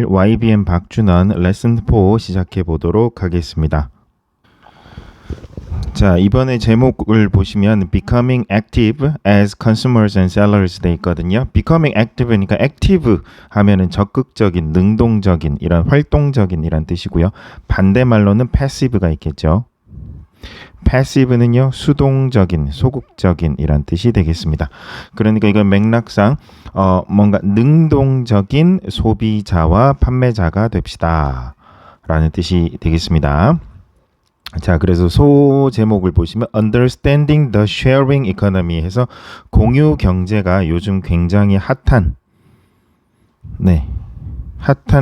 YBN 박준원 레슨 4 시작해 보도록 하겠습니다. 자, 이번에 제목을 보시면 Becoming Active as Consumers and Sellers 돼 있거든요. Becoming Active니까 active 하면은 적극적인, 능동적인, 이런 활동적인 이란 뜻이고요. 반대말로는 passive가 있겠죠. passive는요, 수동적인, 소극적인 이란 뜻이 되겠습니다. 그러니까 이건 맥락상 뭔가 능동적인 소비자와 판매자가 됩시다 라는 뜻이 되겠습니다. 자, 그래서 소 제목을 보시면 Understanding the Sharing Economy 해서 공유 경제가 요즘 굉장히 핫한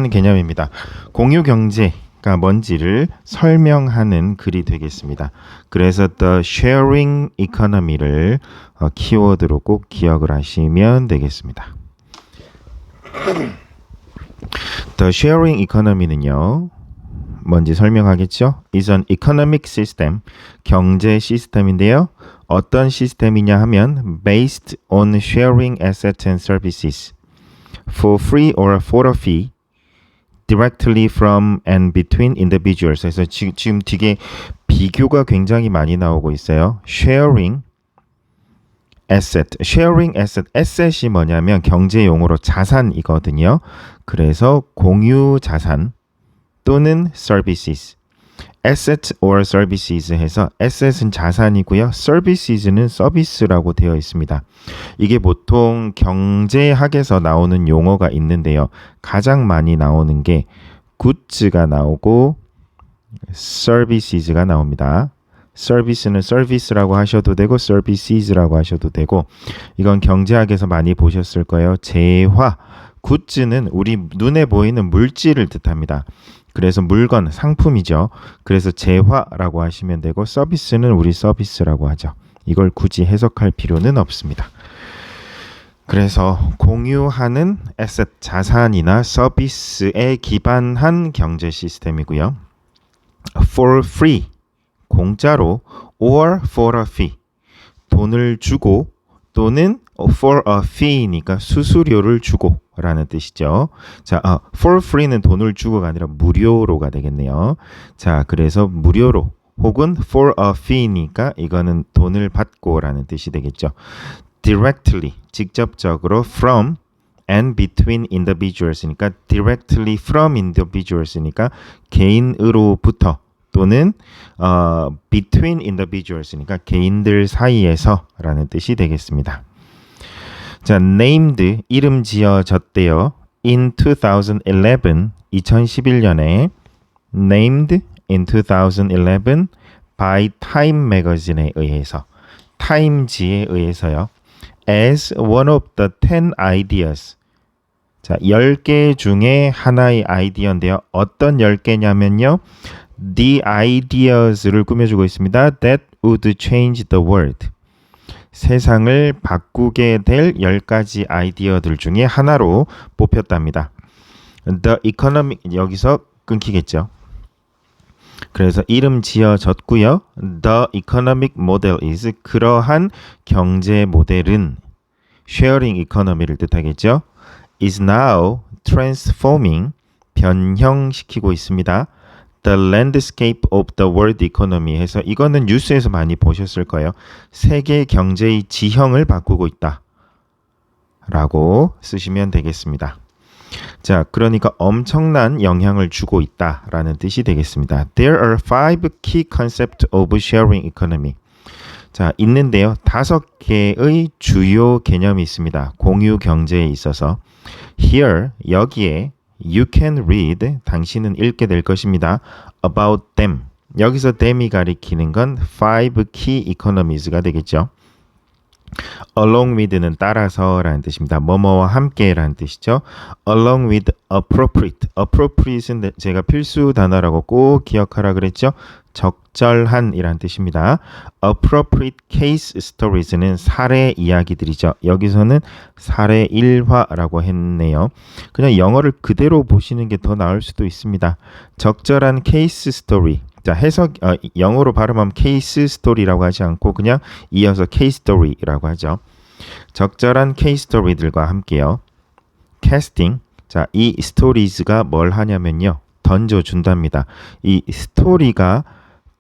개념입니다. 공유 경제가 뭔지를 설명하는 글이 되겠습니다. 그래서 The Sharing Economy를 키워드로 꼭 기억을 하시면 되겠습니다. The Sharing Economy는요, 뭔지 설명하겠죠? is an economic system, 경제 시스템인데요. 어떤 시스템이냐 하면 based on sharing assets and services for free or for a fee directly from and between individuals. 그래서 지금 뒤에 비교가 굉장히 많이 나오고 있어요. sharing asset, sharing asset, asset이 뭐냐면 경제 용어로 자산이거든요. 그래서 공유 자산 또는 services, asset or services 해서 asset은 자산이고요. services는 서비스라고 되어 있습니다. 이게 보통 경제학에서 나오는 용어가 있는데요. 가장 많이 나오는 게 goods가 나오고 services가 나옵니다. 서비스는 서비스라고 하셔도 되고 services라고 하셔도 되고, 이건 경제학에서 많이 보셨을 거예요. 재화, goods는 우리 눈에 보이는 물질을 뜻합니다. 그래서 물건, 상품이죠. 그래서 재화라고 하시면 되고, 서비스는 우리 서비스라고 하죠. 이걸 굳이 해석할 필요는 없습니다. 그래서 공유하는 에셋, 자산이나 서비스에 기반한 경제 시스템이고요. For free, 공짜로, or for a fee, 돈을 주고 또는 for a fee니까 수수료를 주고 라는 뜻이죠. 자, for free는 돈을 주고가 아니라 무료로가 되겠네요. 자, 그래서 무료로 혹은 for a fee니까 이거는 돈을 받고 라는 뜻이 되겠죠. directly, 직접적으로 from and between individuals니까 directly from individuals니까 개인으로부터 또는 between individuals니까 개인들 사이에서 라는 뜻이 되겠습니다. 자, named, 이름 지어졌대요. in 2011, 2011년에 named in 2011 by Time magazine에 의해서, 타임지에 의해서요. as one of the 10 ideas. 자, 10개 중에 하나의 아이디어인데요. 어떤 10개냐면요. The ideas를 꾸며주고 있습니다. That would change the world. 세상을 바꾸게 될 10가지 아이디어들 중에 하나로 뽑혔답니다. The economic, 여기서 끊기겠죠. 그래서 이름 지어졌고요. The economic model is, 그러한 경제 모델은 sharing economy를 뜻하겠죠. is now transforming, 변형시키고 있습니다. The landscape of the world economy 해서 이거는 뉴스에서 많이 보셨을 거예요. 세계 경제의 지형을 바꾸고 있다 라고 쓰시면 되겠습니다. 자, 그러니까 엄청난 영향을 주고 있다 라는 뜻이 되겠습니다. There are 5 key concepts of sharing economy. 자, 있는데요. 5개의 주요 개념이 있습니다. 공유 경제에 있어서. Here, 여기에 You can read, 당신은 읽게 될 것입니다. About them. 여기서 them이 가리키는 건 5 key economies가 되겠죠. Along with는 따라서 라는 뜻입니다. 뭐뭐와 함께 라는 뜻이죠. Along with appropriate. appropriate는 제가 필수 단어라고 꼭 기억하라 그랬죠. 적절한 이란 뜻입니다. Appropriate case stories는 사례 이야기들이죠. 여기서는 사례 일화라고 했네요. 그냥 영어를 그대로 보시는 게 더 나을 수도 있습니다. 적절한 case story. 자, 해석 영어로 발음하면 케이스 스토리라고 하지 않고 그냥 이어서 케이스 스토리라고 하죠. 적절한 케이스 스토리들과 함께요. 캐스팅, 자, 이 stories가 뭘 하냐면요. 던져준답니다. 이 스토리가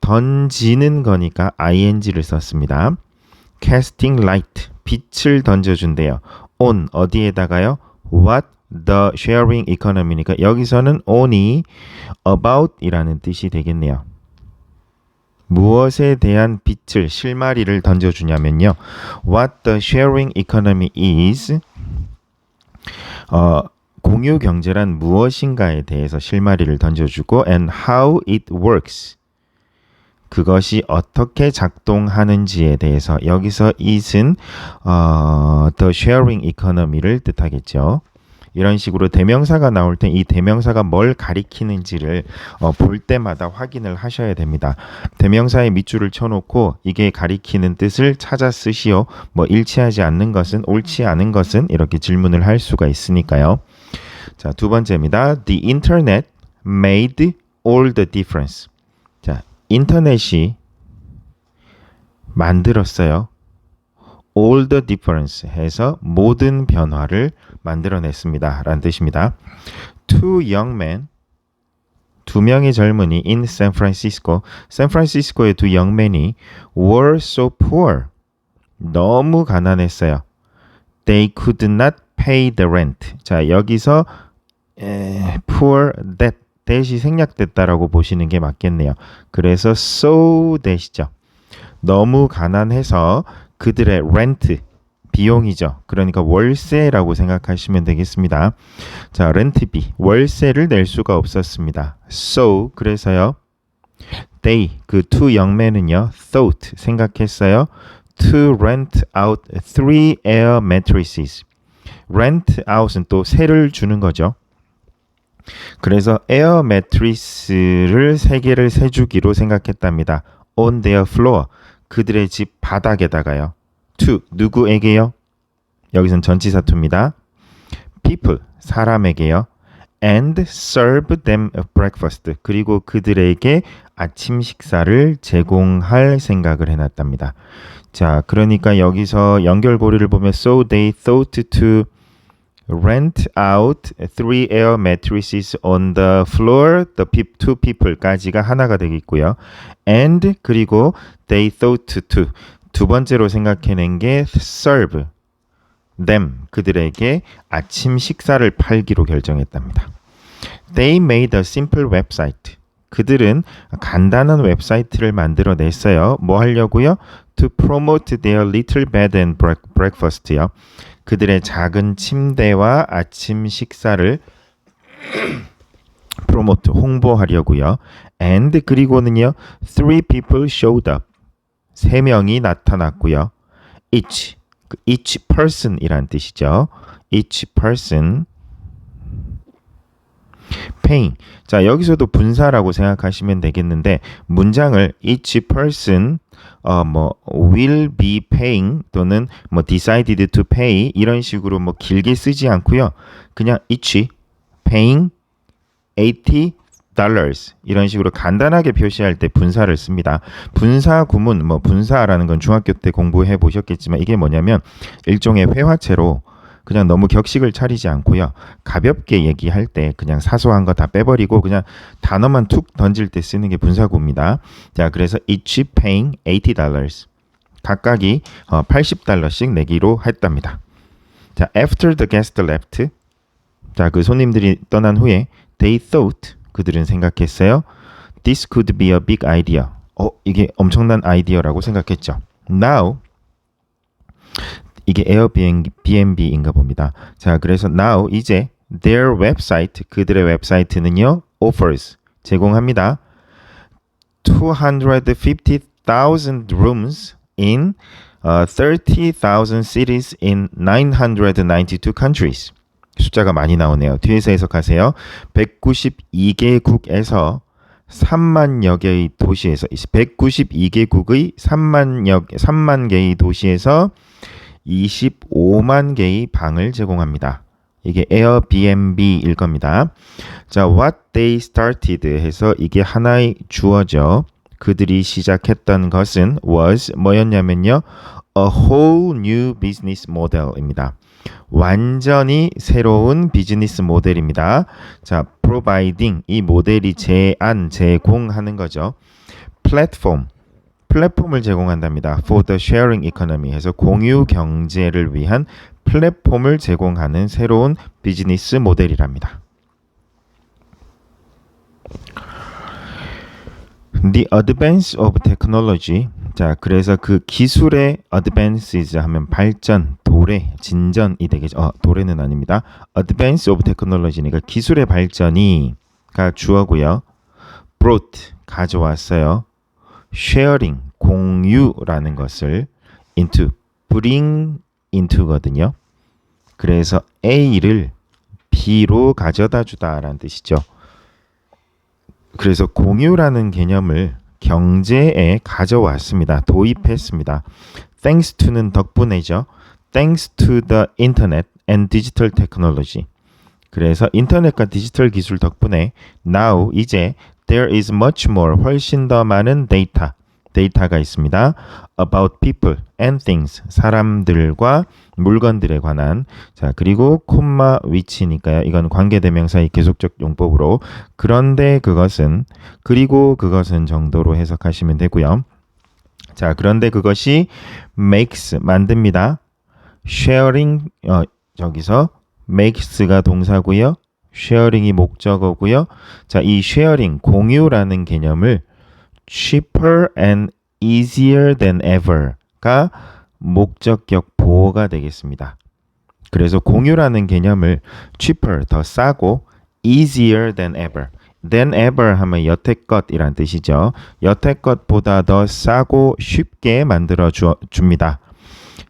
던지는 거니까 ing를 썼습니다. casting light, 빛을 던져준대요. on, 어디에다가요? what the sharing economy니까 여기서는 on이 about 이라는 뜻이 되겠네요. 무엇에 대한 빛을, 실마리를 던져주냐면요. What the sharing economy is, 공유 경제란 무엇인가에 대해서 실마리를 던져주고 and how it works, 그것이 어떻게 작동하는지에 대해서, 여기서 it은 the sharing economy를 뜻하겠죠. 이런 식으로 대명사가 나올 때 이 대명사가 뭘 가리키는지를 볼 때마다 확인을 하셔야 됩니다. 대명사에 밑줄을 쳐놓고 이게 가리키는 뜻을 찾아 쓰시오. 뭐 일치하지 않는 것은, 옳지 않은 것은, 이렇게 질문을 할 수가 있으니까요. 자, 두 번째입니다. The internet made all the difference. 자, 인터넷이 만들었어요. all the difference 해서 모든 변화를 만들어냈습니다. 라는 뜻입니다. Two young men, 두 명의 젊은이 in San Francisco, 샌프란시스코의 두 young men이 were so poor, 너무 가난했어요. They could not pay the rent. 자, 여기서 poor that이 생략됐다라고 보시는 게 맞겠네요. 그래서 so that이죠. 너무 가난해서 그들의 렌트, 비용이죠. 그러니까 월세라고 생각하시면 되겠습니다. 자, 렌트비, 월세를 낼 수가 없었습니다. So, 그래서요. They, 그 two young men은요. thought, 생각했어요. To rent out 3 air mattresses. rent out은 또 세를 주는 거죠. 그래서 에어 매트리스를 3개를 세주기로 생각했답니다. On their floor, 그들의 집 바닥에다가요. To, 누구에게요? 여기선 전치사투입니다. People, 사람에게요. And serve them a breakfast, 그리고 그들에게 아침 식사를 제공할 생각을 해놨답니다. 자, 그러니까 여기서 연결고리를 보면 So they thought to rent out 3 air mattresses on the floor, the two people까지가 하나가 되겠고요. And 그리고 they thought to, 두 번째로 생각해낸 게 serve them, 그들에게 아침 식사를 팔기로 결정했답니다. They made a simple website. 그들은 간단한 웹사이트를 만들어냈어요. 뭐 하려고요? To promote their little bed and breakfast요. 그들의 작은 침대와 아침 식사를 promote, 홍보하려고요. And 그리고는요. 3 people showed up. 3명이 나타났고요. Each, each person이란 뜻이죠. Each person paying. 자, 여기서도 분사라고 생각하시면 되겠는데 문장을 each person will be paying 또는 decided to pay 이런 식으로 길게 쓰지 않고요. 그냥 each paying $80 이런 식으로 간단하게 표시할 때 분사를 씁니다. 분사 구문, 분사라는 건 중학교 때 공부해 보셨겠지만 이게 뭐냐면 일종의 회화체로 그냥 너무 격식을 차리지 않고요. 가볍게 얘기할 때 그냥 사소한 거 다 빼버리고 그냥 단어만 툭 던질 때 쓰는 게 분사구입니다. 자, 그래서 each paying $80. 각각이 $80씩 내기로 했답니다. 자, after the guest left. 자, 그 손님들이 떠난 후에 they thought, 그들은 생각했어요. This could be a big idea. 이게 엄청난 아이디어라고 생각했죠. Now, 이게 에어비앤비인가 봅니다. 자, 그래서 now 이제 their website, 그들의 웹사이트는요, offers, 제공합니다. 250,000 rooms in 30,000 cities in 992 countries. 숫자가 많이 나오네요. 뒤에서 해석하세요. 192개국에서 3만여 개의 도시에서 192개국의 3만 개의 도시에서 25만 개의 방을 제공합니다. 이게 에어비앤비일 겁니다. 자, what they started 해서 이게 하나의 주어죠. 그들이 시작했던 것은 was 뭐였냐면요. A whole new business model입니다. 완전히 새로운 비즈니스 모델입니다. 자, providing 이 모델이 제공하는 거죠. 플랫폼을 제공한답니다. For the sharing economy 해서 공유 경제를 위한 플랫폼을 제공하는 새로운 비즈니스 모델이랍니다. The advance of technology. 자, 그래서 그 기술의 advances 하면 발전, 도래, 진전이 되겠죠. 도래는 아닙니다. advance of technology니까 기술의 발전이가 주어고요. brought 가져왔어요. sharing 공유라는 것을 bring into거든요. 그래서 A를 B로 가져다 주다라는 뜻이죠. 그래서 공유라는 개념을 경제에 가져왔습니다. 도입했습니다. Thanks to는 덕분에죠. Thanks to the internet and digital technology. 그래서 인터넷과 디지털 기술 덕분에 now 이제 there is much more 훨씬 더 많은 데이터가 있습니다. about people and things 사람들과 물건들에 관한 자 그리고 콤마 위치니까요. 이건 관계대명사의 계속적 용법으로 그런데 그것은 그리고 그것은 정도로 해석하시면 되고요. 자 그런데 그것이 makes 만듭니다. sharing 저기서 makes가 동사고요. sharing이 목적어고요. 자, 이 sharing 공유라는 개념을 cheaper and easier than ever가 목적격 보호가 되겠습니다. 그래서 공유라는 개념을 cheaper 더 싸고 easier than ever 하면 여태껏이란 뜻이죠. 여태껏보다 더 싸고 쉽게 만들어 줍니다.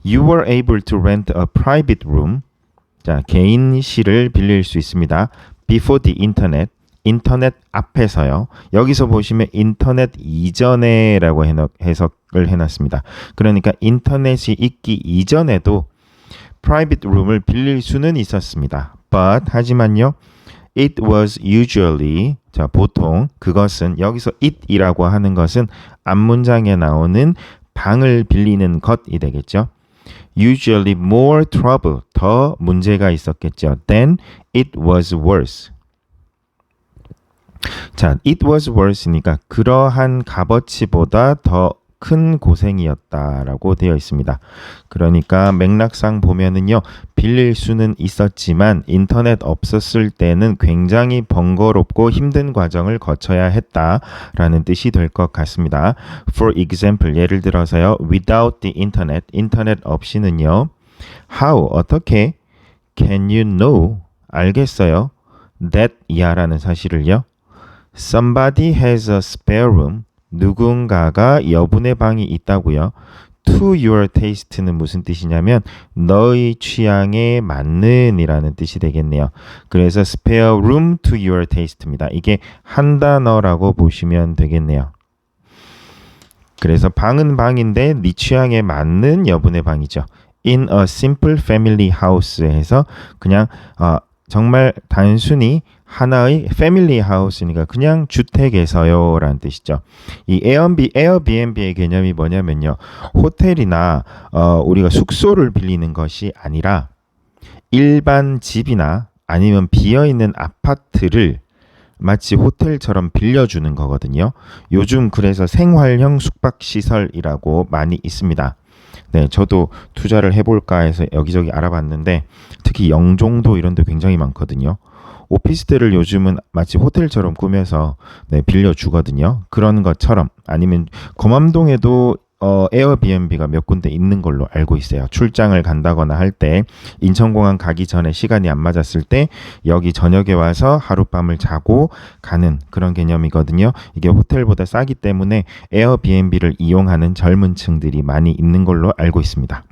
You were able to rent a private room. 자, 개인실을 빌릴 수 있습니다. Before the internet. 인터넷 앞에서요. 여기서 보시면 인터넷 이전에라고 해석을 해놨습니다. 그러니까 인터넷이 있기 이전에도 private room을 빌릴 수는 있었습니다. But 하지만요. It was usually 자 보통 그것은 여기서 it이라고 하는 것은 앞문장에 나오는 방을 빌리는 것이 되겠죠. Usually more trouble 더 문제가 있었겠죠. Then it was worse. 자, it was worse니까 그러한 값어치보다 더 큰 고생이었다라고 되어 있습니다. 그러니까 맥락상 보면은요, 빌릴 수는 있었지만 인터넷 없었을 때는 굉장히 번거롭고 힘든 과정을 거쳐야 했다라는 뜻이 될 것 같습니다. For example, 예를 들어서요, without the internet, 인터넷 없이는요, how, 어떻게, can you know, 알겠어요, that, 야라는 사실을요, somebody has a spare room, 누군가가 여분의 방이 있다고요. To your taste는 무슨 뜻이냐면 너의 취향에 맞는 이라는 뜻이 되겠네요. 그래서 spare room to your taste입니다. 이게 한 단어라고 보시면 되겠네요. 그래서 방은 방인데 네 취향에 맞는 여분의 방이죠. In a simple family house 해서 그냥 정말 단순히 하나의 패밀리 하우스니까 그냥 주택에서요 라는 뜻이죠. 이 에어비앤비의 개념이 뭐냐면요. 호텔이나 우리가 숙소를 빌리는 것이 아니라 일반 집이나 아니면 비어있는 아파트를 마치 호텔처럼 빌려주는 거거든요. 요즘 그래서 생활형 숙박시설이라고 많이 있습니다. 네, 저도 투자를 해볼까 해서 여기저기 알아봤는데 특히 영종도 이런 데 굉장히 많거든요. 오피스텔을 요즘은 마치 호텔처럼 꾸며서 네, 빌려주거든요. 그런 것처럼 아니면 검암동에도 에어비앤비가 몇 군데 있는 걸로 알고 있어요. 출장을 간다거나 할 때 인천공항 가기 전에 시간이 안 맞았을 때 여기 저녁에 와서 하룻밤을 자고 가는 그런 개념이거든요. 이게 호텔보다 싸기 때문에 에어비앤비를 이용하는 젊은 층들이 많이 있는 걸로 알고 있습니다.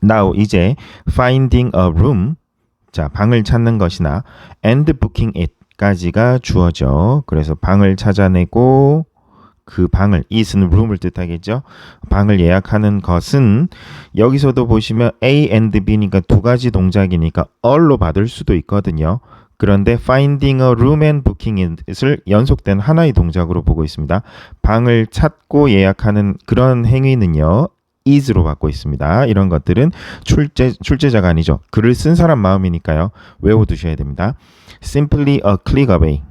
Now 이제 finding a room 자 방을 찾는 것이나 and booking it까지가 주어져. 그래서 방을 찾아내고 그 방을 it은 room을 뜻하겠죠. 방을 예약하는 것은 여기서도 보시면 A and B니까 두 가지 동작이니까 all로 받을 수도 있거든요. 그런데 finding a room and booking it을 연속된 하나의 동작으로 보고 있습니다. 방을 찾고 예약하는 그런 행위는요. is로 받고 있습니다. 이런 것들은 출제자가 아니죠. 글을 쓴 사람 마음이니까요. 외워두셔야 됩니다. Simply a click away.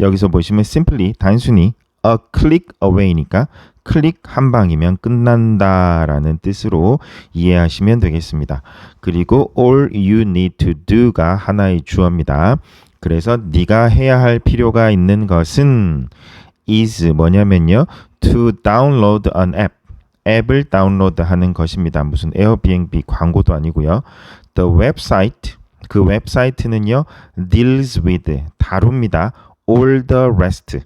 여기서 보시면 simply 단순히 a click away니까 클릭 한 방이면 끝난다라는 뜻으로 이해하시면 되겠습니다. 그리고 all you need to do가 하나의 주어입니다. 그래서 네가 해야 할 필요가 있는 것은 is 뭐냐면요. to download an app. 앱을 다운로드하는 것입니다. 무슨 에어비앤비 광고도 아니고요. The website, 그 웹사이트는요. deals with, 다룹니다. all the rest.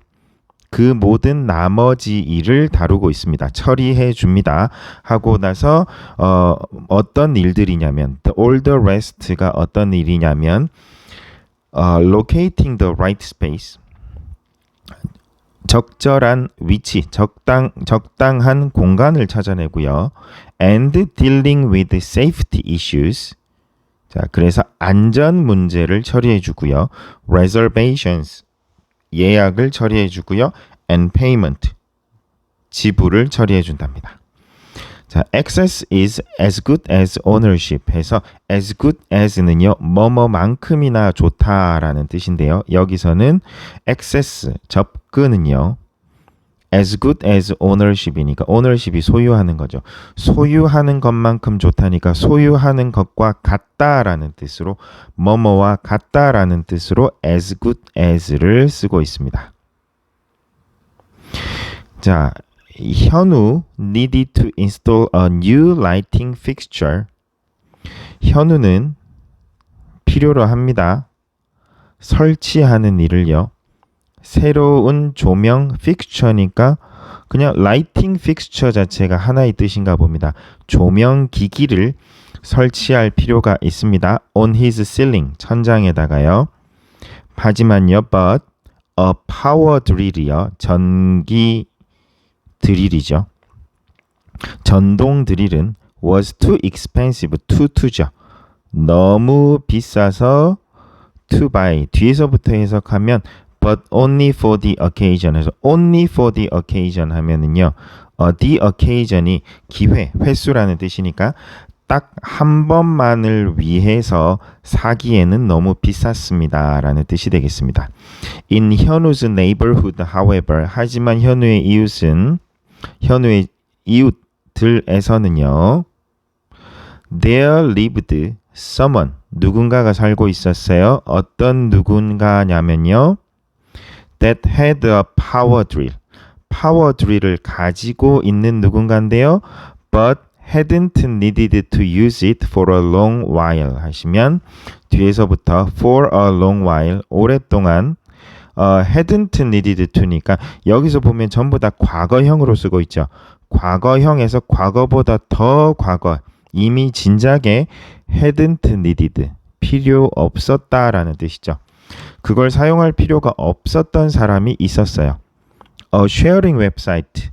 그 모든 나머지 일을 다루고 있습니다. 처리해 줍니다. 하고 나서 어떤 일들이냐면 all the rest가 어떤 일이냐면 locating the right space. 적절한 위치, 적당한 공간을 찾아내고요. And dealing with safety issues. 자, 그래서 안전 문제를 처리해 주고요. Reservations. 예약을 처리해 주고요. And payment. 지불을 처리해 준답니다. 자, access is as good as ownership 해서 as good as는요. 뭐뭐만큼이나 좋다라는 뜻인데요. 여기서는 access, 접근은요. as good as ownership이니까 ownership이 소유하는 거죠. 소유하는 것만큼 좋다니까 소유하는 것과 같다라는 뜻으로 뭐뭐와 같다라는 뜻으로 as good as를 쓰고 있습니다. 자, 현우 needed to install a new lighting fixture. 현우는 필요로 합니다. 설치하는 일을요. 새로운 조명 fixture니까 그냥 lighting fixture 자체가 하나의 뜻인가 봅니다. 조명 기기를 설치할 필요가 있습니다. on his ceiling, 천장에다가요. 하지만요, but a power drill이요. 전기 드릴이죠. 전동 드릴은 was too expensive, to죠. 너무 비싸서 to buy. 뒤에서부터 해석하면 but only for the occasion 해서 only for the occasion 하면은요. the occasion이 기회, 횟수라는 뜻이니까 딱 한 번만을 위해서 사기에는 너무 비쌌습니다. 라는 뜻이 되겠습니다. In 현우's neighborhood, however, 하지만 현우의 이웃들에서는요. There lived someone, 누군가가 살고 있었어요. 어떤 누군가냐면요. That had a power drill. 파워 드릴을 가지고 있는 누군가인데요. But hadn't needed to use it for a long while 하시면 뒤에서부터 for a long while 오랫동안 hadn't needed to니까 여기서 보면 전부 다 과거형으로 쓰고 있죠. 과거형에서 과거보다 더 과거 이미 진작에 hadn't needed 필요 없었다라는 뜻이죠. 그걸 사용할 필요가 없었던 사람이 있었어요. A sharing website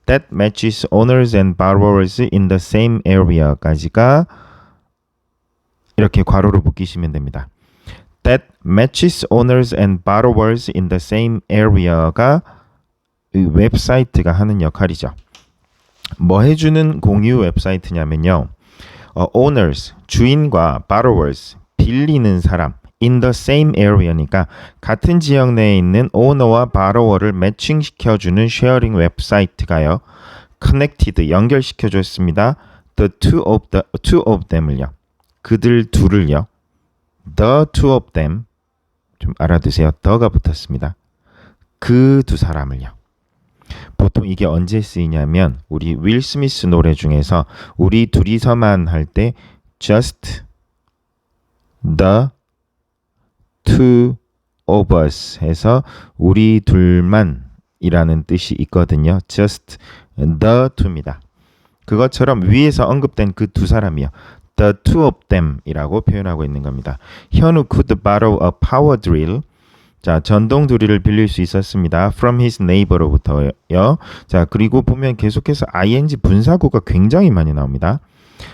that matches owners and borrowers in the same area까지가 이렇게 괄호로 묶이시면 됩니다. That matches owners and borrowers in the same area가 이 웹사이트가 하는 역할이죠. 뭐 해주는 공유 웹사이트냐면요. owners, 주인과 borrowers, 빌리는 사람 in the same area니까 같은 지역 내에 있는 오너와 borrower를 매칭시켜주는 쉐어링 웹사이트가요. connected, 연결시켜줬습니다. the two of them을요. 그들 둘을요. the two of them, 좀 알아두세요. the가 붙었습니다. 그 두 사람을요. 보통 이게 언제 쓰이냐면 우리 윌 스미스 노래 중에서 우리 둘이서만 할 때 just the two of us 해서 우리 둘만 이라는 뜻이 있거든요. just the two입니다. 그것처럼 위에서 언급된 그 두 사람이요. the two of them 이라고 표현하고 있는 겁니다. 현우 could borrow a power drill. 자, 전동 드릴을 빌릴 수 있었습니다. from his neighbor로부터요. 자, 그리고 보면 계속해서 ing 분사구가 굉장히 많이 나옵니다.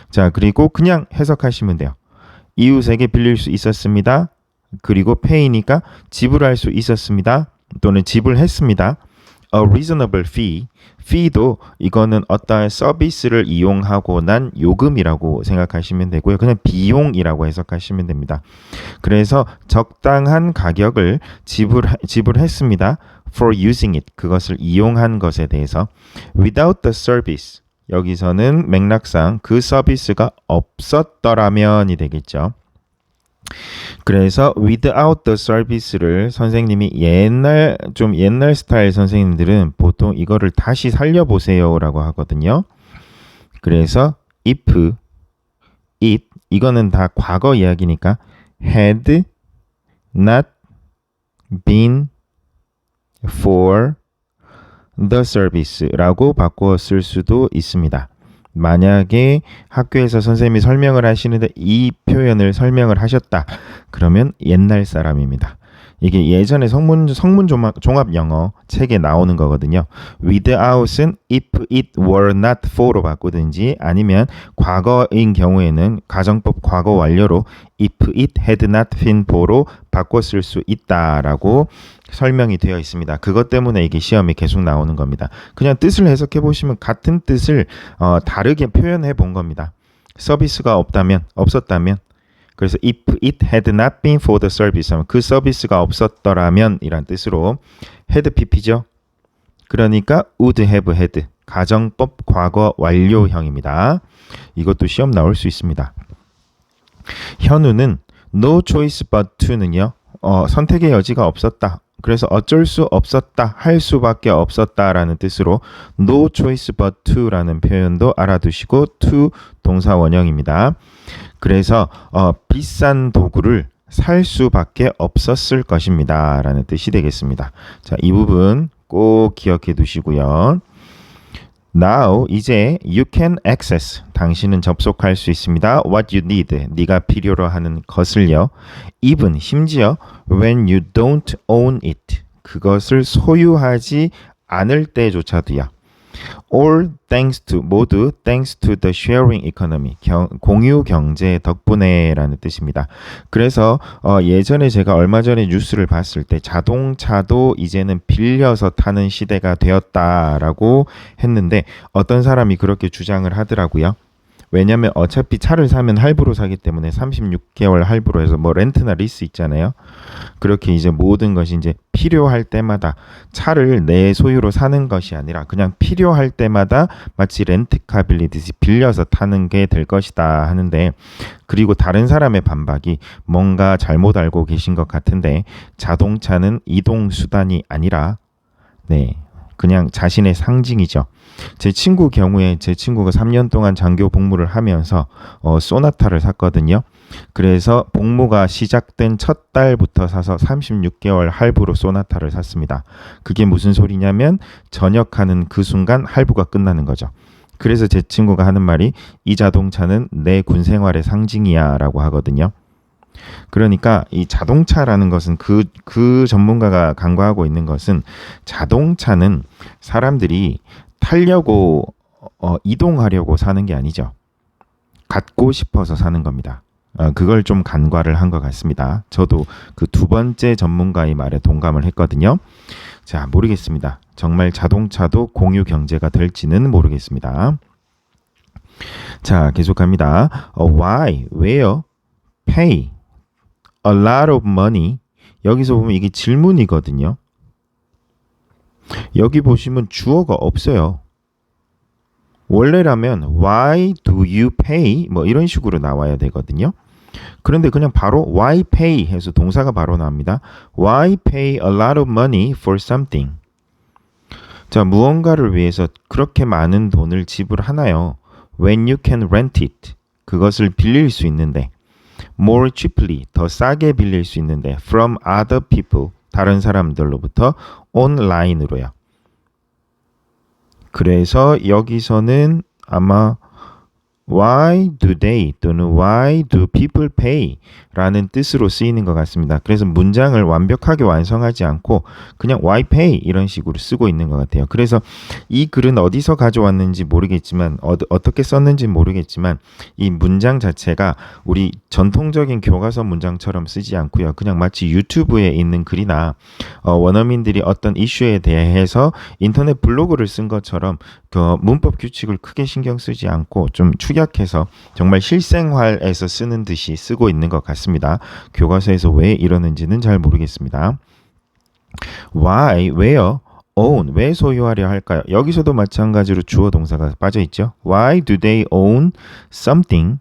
자, 그리고 그냥 해석하시면 돼요. 이웃에게 빌릴 수 있었습니다. 그리고 pay니까 지불할 수 있었습니다. 또는 지불했습니다. a reasonable fee. fee도 이거는 어떠한 서비스를 이용하고 난 요금이라고 생각하시면 되고요. 그냥 비용이라고 해석하시면 됩니다. 그래서 적당한 가격을 지불했습니다. for using it. 그것을 이용한 것에 대해서. without the service. 여기서는 맥락상 그 서비스가 없었더라면이 되겠죠. 그래서 without the service를 선생님이 옛날 스타일 선생님들은 보통 이거를 다시 살려보세요라고 하거든요. 그래서 if it 이거는 다 과거 이야기니까 had not been for the service라고 바꿔 쓸 수도 있습니다. 만약에 학교에서 선생님이 설명을 하시는데 이 표현을 설명을 하셨다. 그러면 옛날 사람입니다. 이게 예전에 성문 종합 영어 책에 나오는 거거든요. without은 if it were not for로 바꾸든지 아니면 과거인 경우에는 가정법 과거 완료로 if it had not been for로 바꿔 쓸 수 있다라고 설명이 되어 있습니다. 그것 때문에 이게 시험에 계속 나오는 겁니다. 그냥 뜻을 해석해 보시면 같은 뜻을 다르게 표현해 본 겁니다. 서비스가 없었다면 그래서 if it had not been for the service 하면 그 서비스가 없었더라면 이란 뜻으로 had pp죠. 그러니까 would have had 가정법 과거 완료형입니다. 이것도 시험 나올 수 있습니다. 현우는 no choice but to는요. 선택의 여지가 없었다. 그래서 어쩔 수 없었다, 할 수밖에 없었다라는 뜻으로 no choice but to라는 표현도 알아두시고 to 동사 원형입니다. 그래서 비싼 도구를 살 수밖에 없었을 것입니다. 라는 뜻이 되겠습니다. 자, 이 부분 꼭 기억해 두시고요. Now 이제 you can access 당신은 접속할 수 있습니다. What you need 네가 필요로 하는 것을요. Even 심지어 when you don't own it 그것을 소유하지 않을 때조차도요. All thanks to 모두 thanks to the sharing economy 공유 경제 덕분에라는 뜻입니다. 그래서 예전에 제가 얼마 전에 뉴스를 봤을 때 자동차도 이제는 빌려서 타는 시대가 되었다라고 했는데 어떤 사람이 그렇게 주장을 하더라고요. 왜냐면 어차피 차를 사면 할부로 사기 때문에 36개월 할부로 해서 뭐 렌트나 리스 있잖아요. 그렇게 이제 모든 것이 이제 필요할 때마다 차를 내 소유로 사는 것이 아니라 그냥 필요할 때마다 마치 렌트카 빌리듯이 빌려서 타는 게 될 것이다 하는데 그리고 다른 사람의 반박이 뭔가 잘못 알고 계신 것 같은데 자동차는 이동 수단이 아니라 그냥 자신의 상징이죠. 제 친구 경우에 제 친구가 3년 동안 장교 복무를 하면서 소나타를 샀거든요. 그래서 복무가 시작된 첫 달부터 사서 36개월 할부로 소나타를 샀습니다. 그게 무슨 소리냐면 전역하는 그 순간 할부가 끝나는 거죠. 그래서 제 친구가 하는 말이 이 자동차는 내 군 생활의 상징이야 라고 하거든요. 그러니까 이 자동차라는 것은 그 전문가가 간과하고 있는 것은 자동차는 사람들이 타려고 이동하려고 사는 게 아니죠. 갖고 싶어서 사는 겁니다. 그걸 좀 간과를 한 것 같습니다. 저도 그 두 번째 전문가의 말에 동감을 했거든요. 자, 모르겠습니다. 정말 자동차도 공유 경제가 될지는 모르겠습니다. 자, 계속합니다. Why, 왜요? Pay a lot of money. 여기서 보면 이게 질문이거든요. 여기 보시면 주어가 없어요. 원래라면 why do you pay 뭐 이런 식으로 나와야 되거든요. 그런데 그냥 바로 why pay 해서 동사가 바로 나옵니다. Why pay a lot of money for something? 자, 무언가를 위해서 그렇게 많은 돈을 지불하나요? When you can rent it. 그것을 빌릴 수 있는데. More cheaply. 더 싸게 빌릴 수 있는데. From other people. 다른 사람들로부터 온라인으로요. 그래서 여기서는 아마 why do they 또는 why do people pay 라는 뜻으로 쓰이는 것 같습니다. 그래서 문장을 완벽하게 완성하지 않고 그냥 why pay 이런 식으로 쓰고 있는 것 같아요. 그래서 이 글은 어디서 가져왔는지 모르겠지만 어떻게 썼는지 모르겠지만 이 문장 자체가 우리 전통적인 교과서 문장처럼 쓰지 않고요. 그냥 마치 유튜브에 있는 글이나 원어민들이 어떤 이슈에 대해서 인터넷 블로그를 쓴 것처럼 그 문법 규칙을 크게 신경 쓰지 않고 좀 축약해서 정말 실생활에서 쓰는 듯이 쓰고 있는 것 같습니다. 교과서에서 왜 이러는지는 잘 모르겠습니다. Why, 왜요? own, 왜 소유하려 할까요? 여기서도 마찬가지로 주어 동사가 빠져있죠. Why do they own something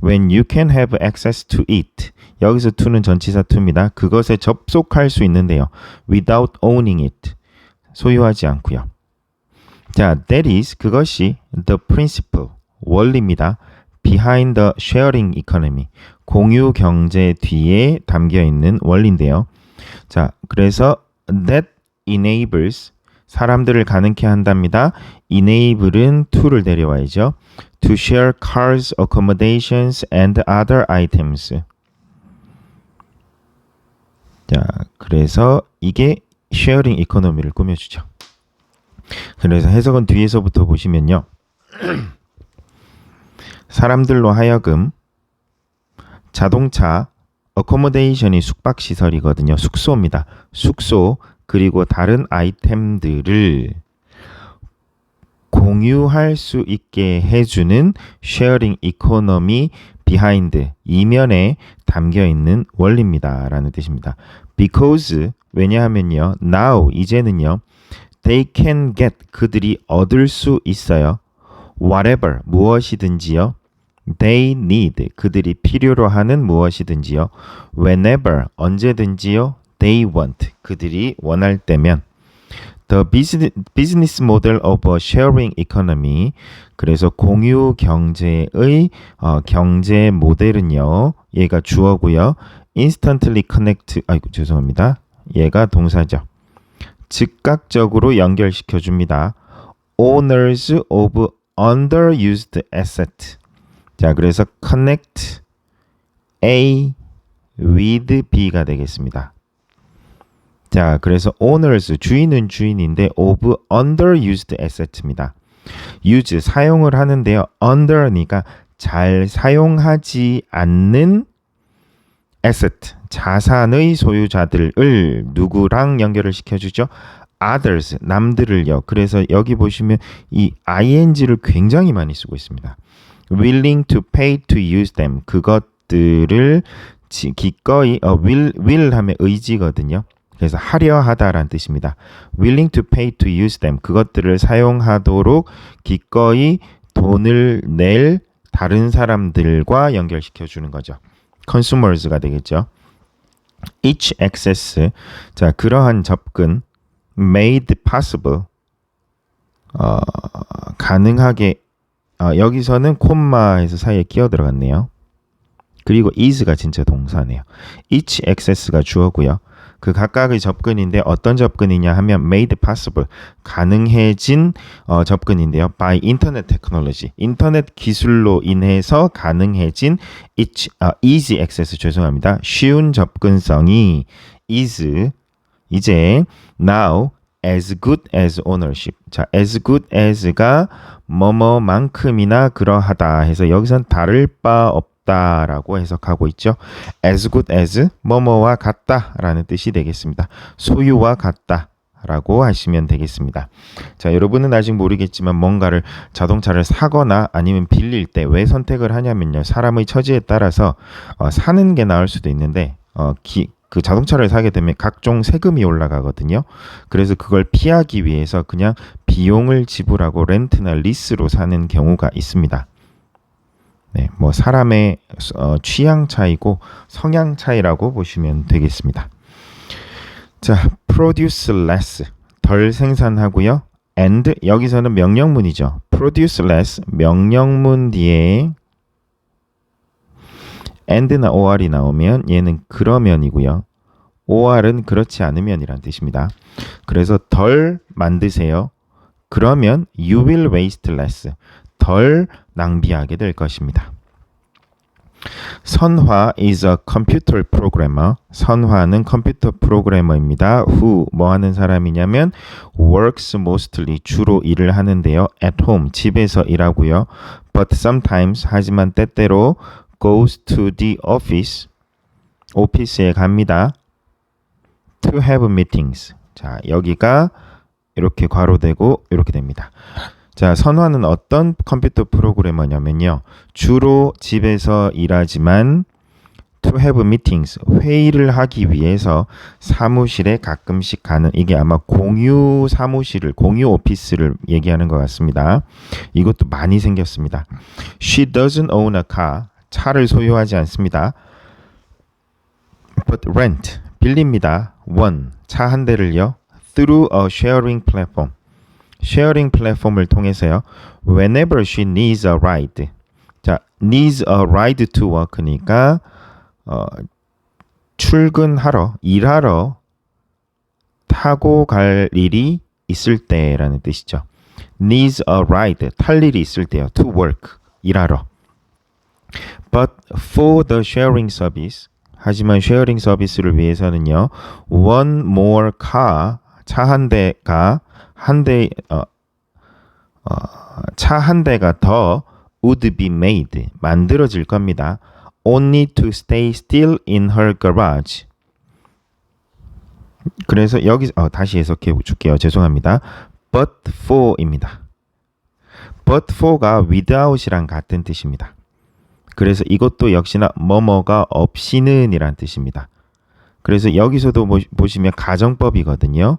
when you can have access to it? 여기서 to는 전치사 to입니다. 그것에 접속할 수 있는데요. without owning it, 소유하지 않고요. 자, that is, 그것이 the principle, 원리입니다. behind the sharing economy, 공유 경제 뒤에 담겨 있는 원리인데요. 자, 그래서 that enables, 사람들을 가능케 한답니다. enable은 to를 데려와야죠. to share cars, accommodations, and other items. 자, 그래서 이게 sharing economy를 꾸며주죠. 그래서 해석은 뒤에서부터 보시면요. 사람들로 하여금 자동차, accommodation이 숙박시설이거든요. 숙소입니다. 숙소 그리고 다른 아이템들을 공유할 수 있게 해주는 sharing economy behind, 이면에 담겨있는 원리입니다. 라는 뜻입니다. Because, 왜냐하면요. Now, 이제는요. They can get, 그들이 얻을 수 있어요. Whatever, 무엇이든지요. They need, 그들이 필요로 하는 무엇이든지요. Whenever, 언제든지요. They want, 그들이 원할 때면. The business model of a sharing economy, 그래서 공유 경제의 경제 모델은요. 얘가 주어고요. Instantly connect, 죄송합니다. 얘가 동사죠. 즉각적으로 연결시켜 줍니다. Owners of underused asset. 자, 그래서 connect A with B가 되겠습니다. 자, 그래서 owners, 주인은 주인인데 of underused asset입니다. use, 사용을 하는데요. under니까 잘 사용하지 않는 asset, 자산의 소유자들을 누구랑 연결을 시켜주죠? others, 남들을요. 그래서 여기 보시면 이 ing를 굉장히 많이 쓰고 있습니다. willing to pay to use them, 그것들을 기꺼이 will 하면 의지거든요. 그래서 하려 하다라는 뜻입니다. willing to pay to use them, 그것들을 사용하도록 기꺼이 돈을 낼 다른 사람들과 연결시켜 주는 거죠. consumers가 되겠죠. each access, 자, 그러한 접근 made possible, 가능하게, 여기서는 콤마에서 사이에 끼어 들어갔네요. 그리고 is가 진짜 동사네요. each access가 주어고요. 그 각각의 접근인데 어떤 접근이냐 하면 made possible, 가능해진 접근인데요. by internet technology, 인터넷 기술로 인해서 가능해진 easy access, 죄송합니다. 쉬운 접근성이 is, 이제 now as good as ownership. 자, as good as가 뭐뭐만큼이나 그러하다 해서 여기선 다를 바 없다라고 해석하고 있죠. as good as 뭐뭐와 같다라는 뜻이 되겠습니다. 소유와 같다라고 하시면 되겠습니다. 자, 여러분은 아직 모르겠지만 뭔가를 자동차를 사거나 아니면 빌릴 때 왜 선택을 하냐면요. 사람의 처지에 따라서 사는 게 나을 수도 있는데 그 자동차를 사게 되면 각종 세금이 올라가거든요. 그래서 그걸 피하기 위해서 그냥 비용을 지불하고 렌트나 리스로 사는 경우가 있습니다. 네, 뭐 사람의 취향 차이고 성향 차이라고 보시면 되겠습니다. 자, produce less, 덜 생산하고요. and, 여기서는 명령문이죠. produce less, 명령문 뒤에 and나 or이 나오면 얘는 그러면이고요. or은 그렇지 않으면이란 뜻입니다. 그래서 덜 만드세요. 그러면 you will waste less, 덜 낭비하게 될 것입니다. 선화 is a computer programmer. 선화는 컴퓨터 프로그래머입니다. Who 뭐 하는 사람이냐면 works mostly 주로 일을 하는데요. At home 집에서 일하고요. But sometimes 하지만 때때로 goes to the office 오피스에 갑니다. To have meetings. 자, 여기가 이렇게 괄호되고 이렇게 됩니다. 자, 선화는 어떤 컴퓨터 프로그래머냐면요. 주로 집에서 일하지만 to have meetings, 회의를 하기 위해서 사무실에 가끔씩 가는 이게 아마 공유 사무실을, 공유 오피스를 얘기하는 것 같습니다. 이것도 많이 생겼습니다. She doesn't own a car. 차를 소유하지 않습니다. But rent, 빌립니다. one, 차 한 대를요. Through a sharing platform. 쉐어링 플랫폼을 통해서요. Whenever she needs a ride. 자, needs a ride to work니까 출근하러, 일하러 타고 갈 일이 있을 때라는 뜻이죠. Needs a ride. 탈 일이 있을 때요. To work. 일하러. But for the sharing service. 하지만 쉐어링 서비스를 위해서는요. One more car. 차 한 대가 차 한 대가 더 would be made 만들어질 겁니다. Only to stay still in her garage. 그래서 여기 다시 해석해 줄게요. 죄송합니다. But for입니다. But for가 without이랑 같은 뜻입니다. 그래서 이것도 역시나 뭐뭐가 없이는 이란 뜻입니다. 그래서 여기서도 보시면 가정법이거든요.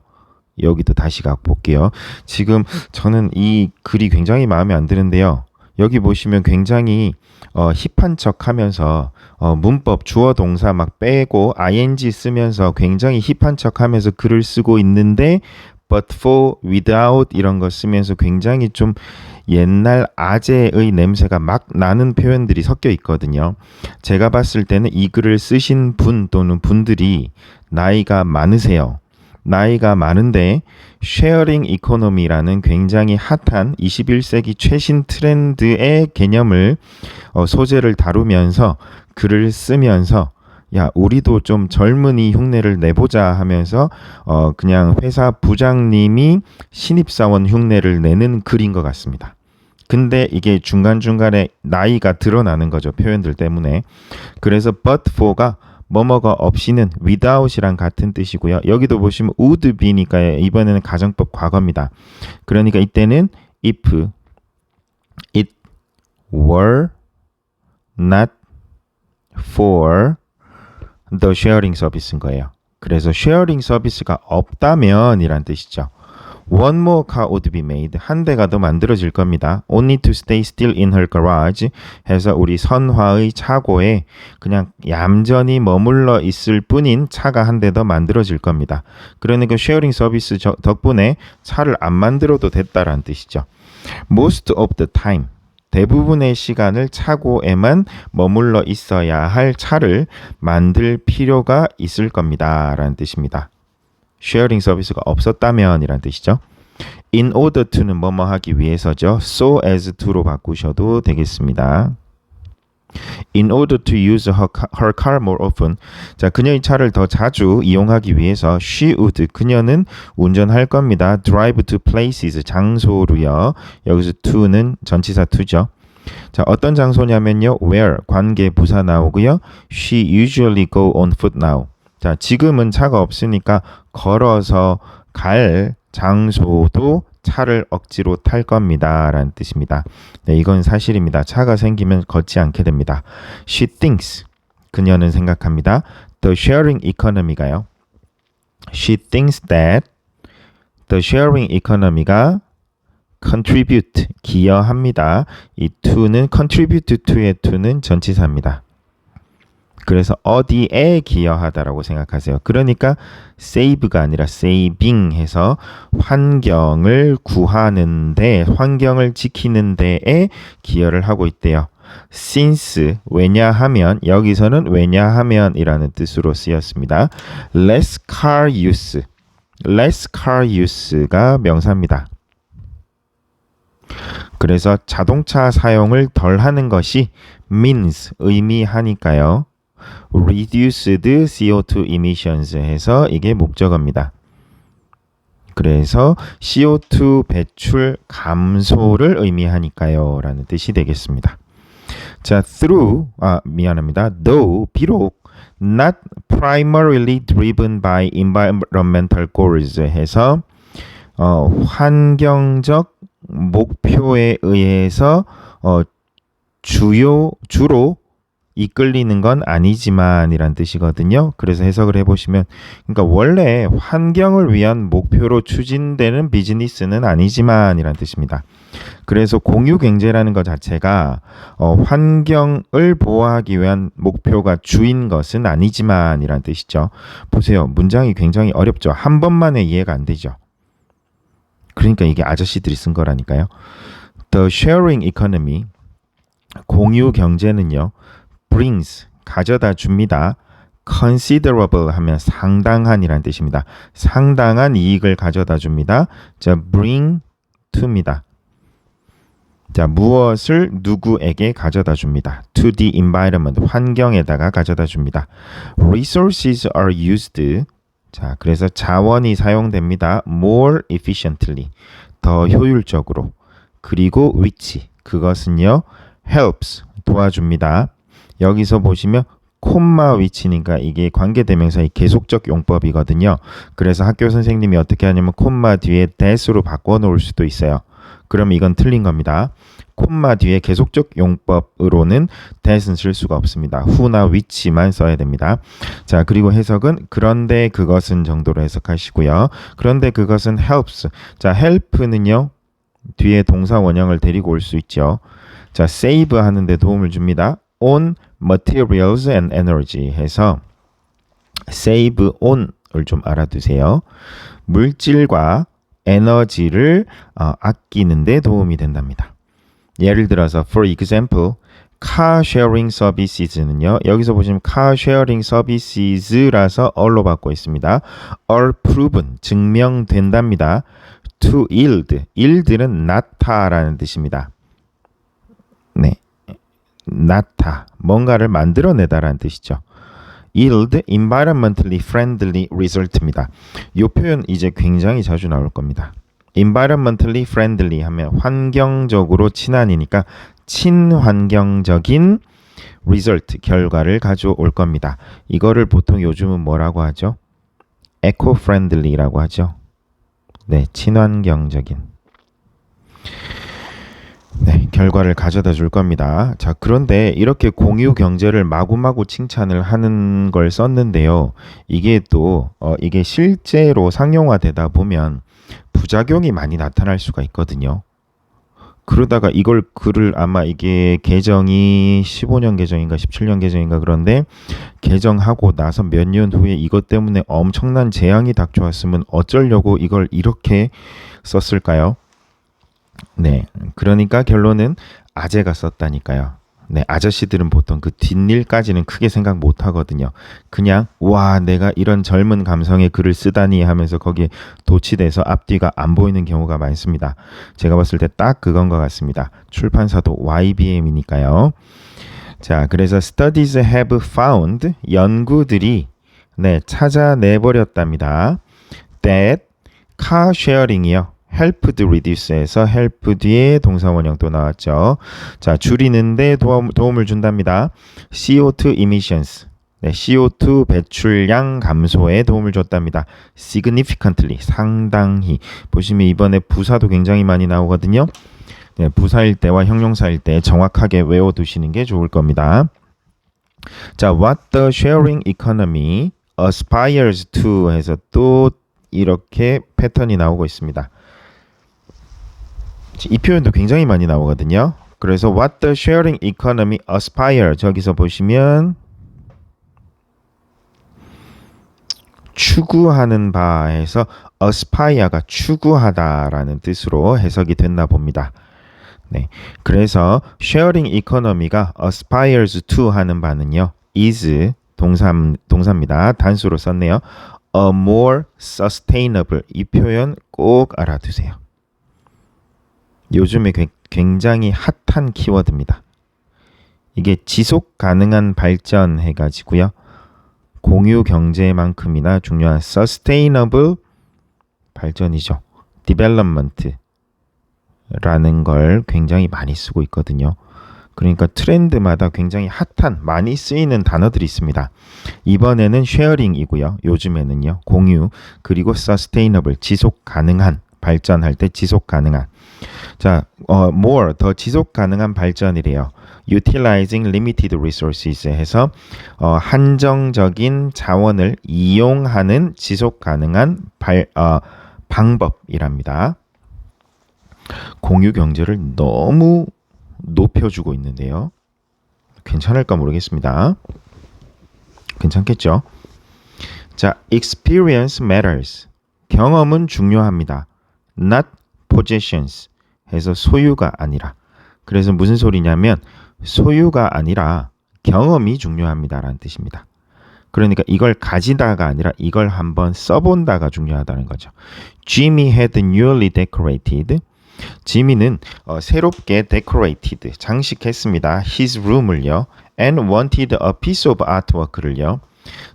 여기도 다시 볼게요. 지금 저는 이 글이 굉장히 마음에 안 드는데요. 여기 보시면 굉장히 힙한 척 하면서 문법 주어 동사 막 빼고 ing 쓰면서 굉장히 힙한 척 하면서 글을 쓰고 있는데 but for, without 이런 거 쓰면서 굉장히 좀 옛날 아재의 냄새가 막 나는 표현들이 섞여 있거든요. 제가 봤을 때는 이 글을 쓰신 분 또는 분들이 나이가 많으세요. 나이가 많은데 쉐어링 이코노미라는 굉장히 핫한 21세기 최신 트렌드의 개념을 소재를 다루면서 글을 쓰면서 야 우리도 좀 젊은이 흉내를 내보자 하면서 그냥 회사 부장님이 신입사원 흉내를 내는 글인 것 같습니다. 근데 이게 중간중간에 나이가 드러나는 거죠. 표현들 때문에. 그래서 but for가 뭐뭐가 없이는 without이랑 같은 뜻이고요. 여기도 보시면 would be니까 이번에는 가정법 과거입니다. 그러니까 이때는 if it were not for the sharing service인 거예요. 그래서 sharing 서비스가 없다면 이란 뜻이죠. One more car would be made. 한 대가 더 만들어질 겁니다. Only to stay still in her garage. 해서 우리 선화의 차고에 그냥 얌전히 머물러 있을 뿐인 차가 한 대 더 만들어질 겁니다. 그러니까 쉐어링 서비스 덕분에 차를 안 만들어도 됐다라는 뜻이죠. Most of the time. 대부분의 시간을 차고에만 머물러 있어야 할 차를 만들 필요가 있을 겁니다. 라는 뜻입니다. 쉐어링 서비스가 없었다면 이란 뜻이죠. In order to는 뭐뭐 하기 위해서죠. So as to로 바꾸셔도 되겠습니다. In order to use her car more often. 자, 그녀의 차를 더 자주 이용하기 위해서 she would, 그녀는 운전할 겁니다. Drive to places, 장소로요. 여기서 to는 전치사 to죠. 자, 어떤 장소냐면요. Where, 관계 부사 나오고요. She usually go on foot now. 자, 지금은 차가 없으니까 걸어서 갈 장소도 차를 억지로 탈 겁니다. 라는 뜻입니다. 네, 이건 사실입니다. 차가 생기면 걷지 않게 됩니다. She thinks, 그녀는 생각합니다. The sharing economy가요. She thinks that the sharing economy가 contribute, 기여합니다. 이 to는 contribute to의 to는 전치사입니다. 그래서 어디에 기여하다라고 생각하세요. 그러니까 save가 아니라 saving 해서 환경을 구하는데, 환경을 지키는 데에 기여를 하고 있대요. since, 왜냐하면, 여기서는 왜냐하면이라는 뜻으로 쓰였습니다. less car use, less car use가 명사입니다. 그래서 자동차 사용을 덜 하는 것이 means 의미하니까요. reduced CO2 emissions 해서 이게 목적어입니다. 그래서 CO2 배출 감소를 의미하니까요 라는 뜻이 되겠습니다. 자, though 비록 not primarily driven by environmental goals 해서 환경적 목표에 의해서 주로 이끌리는 건 아니지만 이란 뜻이거든요. 그래서 해석을 해보시면 그러니까 원래 환경을 위한 목표로 추진되는 비즈니스는 아니지만 이란 뜻입니다. 그래서 공유경제라는 것 자체가 환경을 보호하기 위한 목표가 주인 것은 아니지만 이란 뜻이죠. 보세요. 문장이 굉장히 어렵죠. 한 번만에 이해가 안 되죠. 그러니까 이게 아저씨들이 쓴 거라니까요. The sharing economy, 공유경제는요. brings, 가져다 줍니다. considerable 하면 상당한이라는 뜻입니다. 상당한 이익을 가져다 줍니다. 자, bring to입니다. 자, 무엇을 누구에게 가져다 줍니다. to the environment, 환경에다가 가져다 줍니다. resources are used, 자, 그래서 자원이 사용됩니다. more efficiently, 더 효율적으로. 그리고 which, 그것은요, helps, 도와줍니다. 여기서 보시면 콤마 위치니까 이게 관계대명사의 계속적 용법이거든요. 그래서 학교 선생님이 어떻게 하냐면 콤마 뒤에 that으로 바꿔놓을 수도 있어요. 그럼 이건 틀린 겁니다. 콤마 뒤에 계속적 용법으로는 that은 쓸 수가 없습니다. who나 which만 써야 됩니다. 자, 그리고 해석은 그런데 그것은 정도로 해석하시고요. 그런데 그것은 helps. 자, help는요. 뒤에 동사 원형을 데리고 올 수 있죠. 자, save 하는데 도움을 줍니다. on materials and energy 해서 save on을 좀 알아두세요. 물질과 에너지를 아끼는데 도움이 된답니다. 예를 들어서 for example, car sharing services는요. 여기서 보시면 car sharing services라서 all로 받고 있습니다. are proven, 증명된답니다. to yield, yield는 나타라는 뜻입니다. 네, 나타, 뭔가를 만들어내다라는 뜻이죠. yield, environmentally friendly result입니다. 이 표현 이제 굉장히 자주 나올 겁니다. environmentally friendly 하면 환경적으로 친한이니까 친환경적인 result, 결과를 가져올 겁니다. 이거를 보통 요즘은 뭐라고 하죠? eco-friendly라고 하죠. 네, 친환경적인. 네, 결과를 가져다 줄 겁니다. 자, 그런데 이렇게 공유 경제를 마구마구 칭찬을 하는 걸 썼는데요. 이게 또 이게 실제로 상용화되다 보면 부작용이 많이 나타날 수가 있거든요. 그러다가 이걸 글을 아마 이게 개정이 15년 개정인가 17년 개정인가 그런데 개정하고 나서 몇 년 후에 이것 때문에 엄청난 재앙이 닥쳐왔으면 어쩌려고 이걸 이렇게 썼을까요? 네, 그러니까 결론은 아재가 썼다니까요. 네, 아저씨들은 보통 그 뒷일까지는 크게 생각 못 하거든요. 그냥 와, 내가 이런 젊은 감성의 글을 쓰다니 하면서 거기에 도취돼서 앞뒤가 안 보이는 경우가 많습니다. 제가 봤을 때 딱 그건 것 같습니다. 출판사도 YBM이니까요. 자, 그래서 studies have found, 연구들이 네, 찾아내버렸답니다. that car sharing이요. helped reduce에서 help 뒤에 동사원형 또 나왔죠. 자, 줄이는데 도움을 준답니다. CO2 emissions, 네, CO2 배출량 감소에 도움을 줬답니다. significantly, 상당히. 보시면 이번에 부사도 굉장히 많이 나오거든요. 네, 부사일 때와 형용사일 때 정확하게 외워두시는 게 좋을 겁니다. 자, what the sharing economy aspires to 해서 또 이렇게 패턴이 나오고 있습니다. 이 표현도 굉장히 많이 나오거든요. 그래서 what the sharing economy aspire, 저기서 보시면 추구하는 바에서 aspire가 추구하다라는 뜻으로 해석이 됐나 봅니다. 네, 그래서 sharing economy가 aspires to 하는 바는요, is 동사입니다. 단수로 썼네요. a more sustainable, 이 표현 꼭 알아두세요. 요즘에 굉장히 핫한 키워드입니다. 이게 지속 가능한 발전 해가지고요. 공유 경제만큼이나 중요한 sustainable 발전이죠. development라는 걸 굉장히 많이 쓰고 있거든요. 그러니까 트렌드마다 굉장히 핫한 많이 쓰이는 단어들이 있습니다. 이번에는 쉐어링이고요. 요즘에는요. 공유 그리고 sustainable 지속 가능한 발전할 때 지속 가능한 자, more 더 지속 가능한 발전이래요. utilizing limited resources 해서 한정적인 자원을 이용하는 지속 가능한 방법이랍니다. 공유 경제를 너무 높여주고 있는데요. 괜찮을까 모르겠습니다. 괜찮겠죠? 자, experience matters. 경험은 중요합니다. not possessions 해서 소유가 아니라. 그래서 무슨 소리냐면 소유가 아니라 경험이 중요합니다라는 뜻입니다. 그러니까 이걸 가지다가 아니라 이걸 한번 써본다가 중요하다는 거죠. Jimmy had newly decorated. 지미는 새롭게 decorated, 장식했습니다. his room을요. and wanted a piece of artwork를요.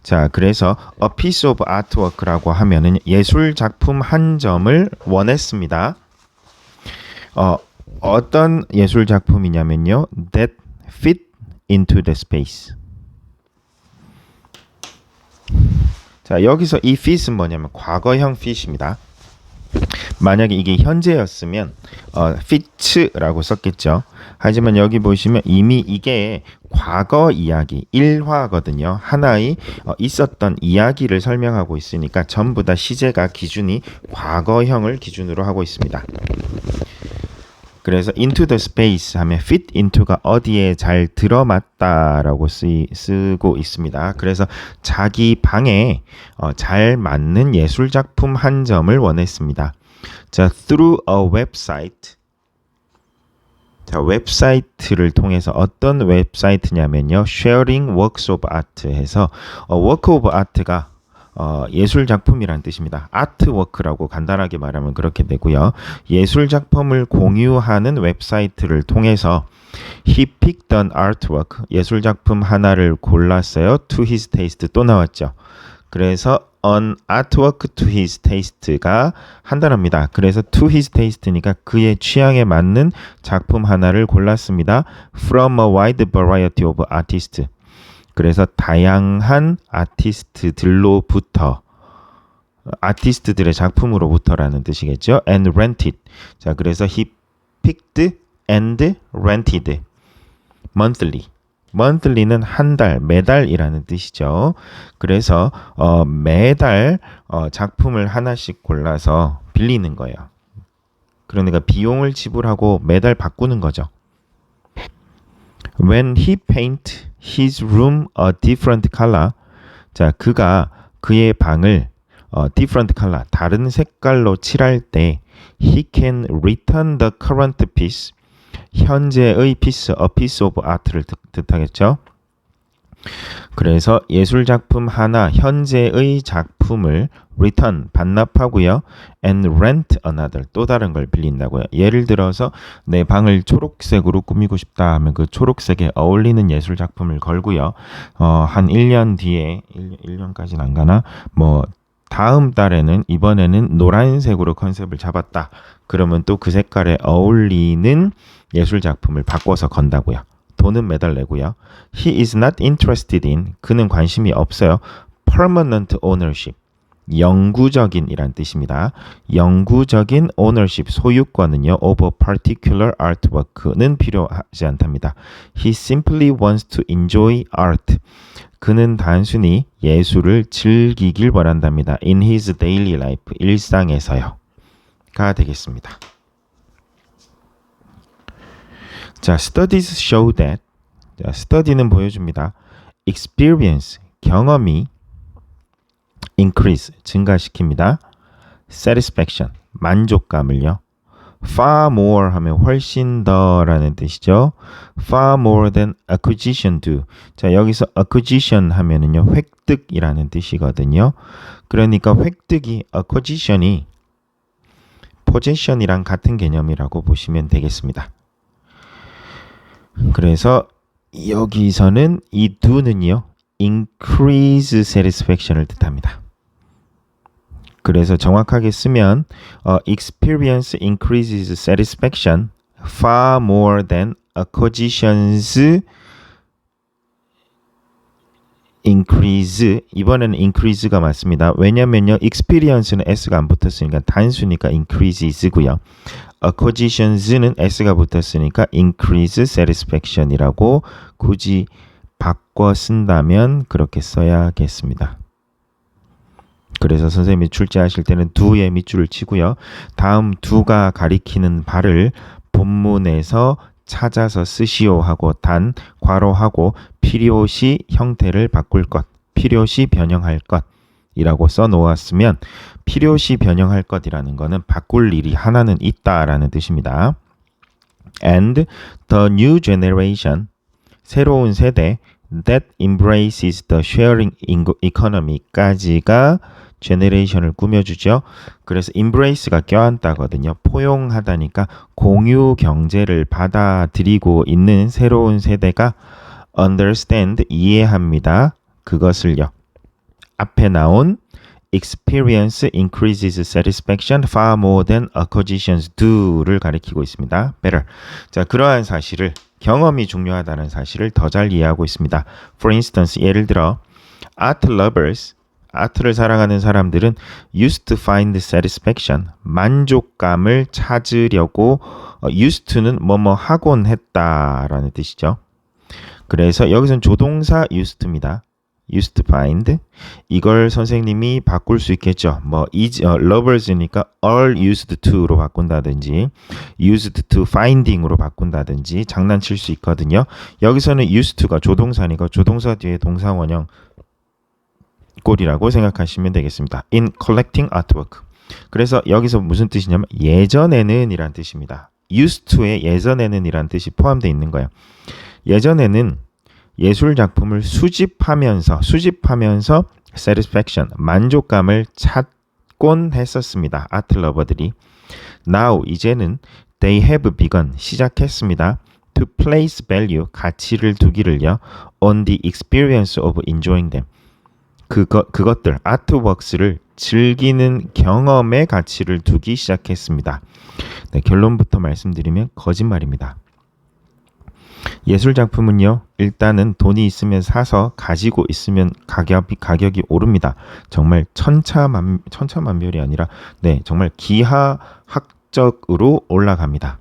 자, 그래서 a piece of artwork라고 하면은 예술 작품 한 점을 원했습니다. 어떤 예술 작품이냐면요. that fit into the space. 자, 여기서 이 fit은 뭐냐면 과거형 fit입니다. 만약에 이게 현재였으면 fit라고 썼겠죠. 하지만 여기 보시면 이미 이게 과거 이야기, 일화거든요. 하나의 있었던 이야기를 설명하고 있으니까 전부 다 시제가 기준이 과거형을 기준으로 하고 있습니다. 그래서 into the space 하면 fit into가 어디에 잘 들어맞다라고 쓰고 있습니다. 그래서 자기 방에 잘 맞는 예술 작품 한 점을 원했습니다. 자, through a website. 자, 웹사이트를 통해서 어떤 웹사이트냐면요. sharing works of art 해서 work of art가 예술 작품이란 뜻입니다. 아트워크라고 간단하게 말하면 그렇게 되고요. 예술 작품을 공유하는 웹사이트를 통해서 he picked an artwork, 예술 작품 하나를 골랐어요. to his taste 또 나왔죠. 그래서 an artwork to his taste가 한 단어입니다. 그래서 to his taste니까 그의 취향에 맞는 작품 하나를 골랐습니다. from a wide variety of artists. 그래서 다양한 아티스트들로부터 아티스트들의 작품으로부터라는 뜻이겠죠. and rented. 자, 그래서 he picked and rented monthly. monthly는 한 달, 매달이라는 뜻이죠. 그래서 매달 작품을 하나씩 골라서 빌리는 거예요. 그러니까 비용을 지불하고 매달 바꾸는 거죠. When he paint his room a different color. 자, 그가 그의 방을 different color, 다른 색깔로 칠할 때 he can return the current piece. 현재의 piece, a piece of art를 뜻하겠죠. 그래서 예술 작품 하나, 현재의 작품을 return, 반납하고요. and rent another, 또 다른 걸 빌린다고요. 예를 들어서 내 방을 초록색으로 꾸미고 싶다 하면 그 초록색에 어울리는 예술 작품을 걸고요. 한 1년 뒤에, 1년까지는 안 가나? 다음 달에는 이번에는 노란색으로 컨셉을 잡았다. 그러면 또 그 색깔에 어울리는 예술 작품을 바꿔서 건다고요. 돈은 매달 내고요. He is not interested in, 그는 관심이 없어요. permanent ownership, 영구적인이란 뜻입니다. 영구적인 ownership, 소유권은요. of a particular artwork는 필요하지 않답니다. He simply wants to enjoy art. 그는 단순히 예술을 즐기길 원한답니다. in his daily life, 일상에서요. 가 되겠습니다. 자, studies show that. 자, study는 보여줍니다. experience, 경험이 increase, 증가시킵니다. satisfaction, 만족감을요. far more 하면 훨씬 더라는 뜻이죠. far more than acquisition do. 자, 여기서 acquisition 하면은요, 획득이라는 뜻이거든요. 그러니까 획득이, acquisition이 possession이랑 같은 개념이라고 보시면 되겠습니다. 그래서 여기서는 이 do는요. increase satisfaction을 뜻합니다. 그래서 정확하게 쓰면 experience increases satisfaction far more than acquisitions increase. 이번에는 increase가 맞습니다. 왜냐면요. experience는 s가 안 붙었으니까 단수니까 increases고요. acquisitions는 s가 붙었으니까 increase satisfaction이라고 굳이 바꿔 쓴다면 그렇게 써야겠습니다. 그래서 선생님이 출제하실 때는 do에 밑줄을 치고요. 다음 do가 가리키는 바를 본문에서 찾아서 쓰시오 하고 단, 괄호하고 필요시 형태를 바꿀 것, 필요시 변형할 것이라고 써놓았으면 필요시 변형할 것이라는 거는 바꿀 일이 하나는 있다라는 뜻입니다. And the new generation, 새로운 세대 that embraces the sharing economy까지가 제너레이션을 꾸며주죠. 그래서 embrace가 껴안다거든요. 포용하다니까 공유 경제를 받아들이고 있는 새로운 세대가 understand, 이해합니다. 그것을요. 앞에 나온 experience increases satisfaction far more than acquisitions do를 가리키고 있습니다. better. 자, 그러한 사실을 경험이 중요하다는 사실을 더 잘 이해하고 있습니다. For instance, 예를 들어 art lovers, 아트를 사랑하는 사람들은 used to find satisfaction, 만족감을 찾으려고 used to는 뭐뭐 하곤 했다라는 뜻이죠. 그래서 여기서는 조동사 used to입니다. used to find. 이걸 선생님이 바꿀 수 있겠죠. 뭐 lovers니까 are used to로 바꾼다든지 used to finding으로 바꾼다든지 장난칠 수 있거든요. 여기서는 used to가 조동사니까 조동사 뒤에 동사 원형 꼴이라고 생각하시면 되겠습니다. In collecting artwork. 그래서 여기서 무슨 뜻이냐면 예전에는 이란 뜻입니다. used to에 예전에는 이란 뜻이 포함되어 있는 거예요. 예전에는 예술 작품을 수집하면서 satisfaction, 만족감을 찾곤 했었습니다. 아트 러버들이. Now, 이제는 they have begun, 시작했습니다. To place value, 가치를 두기를요. On the experience of enjoying them. 그것들, 아트웍스를 즐기는 경험의 가치를 두기 시작했습니다. 네, 결론부터 말씀드리면 거짓말입니다. 예술 작품은요, 일단은 돈이 있으면 사서 가지고 있으면 가격이 오릅니다. 정말 천차만별이 아니라, 네, 정말 기하학적으로 올라갑니다.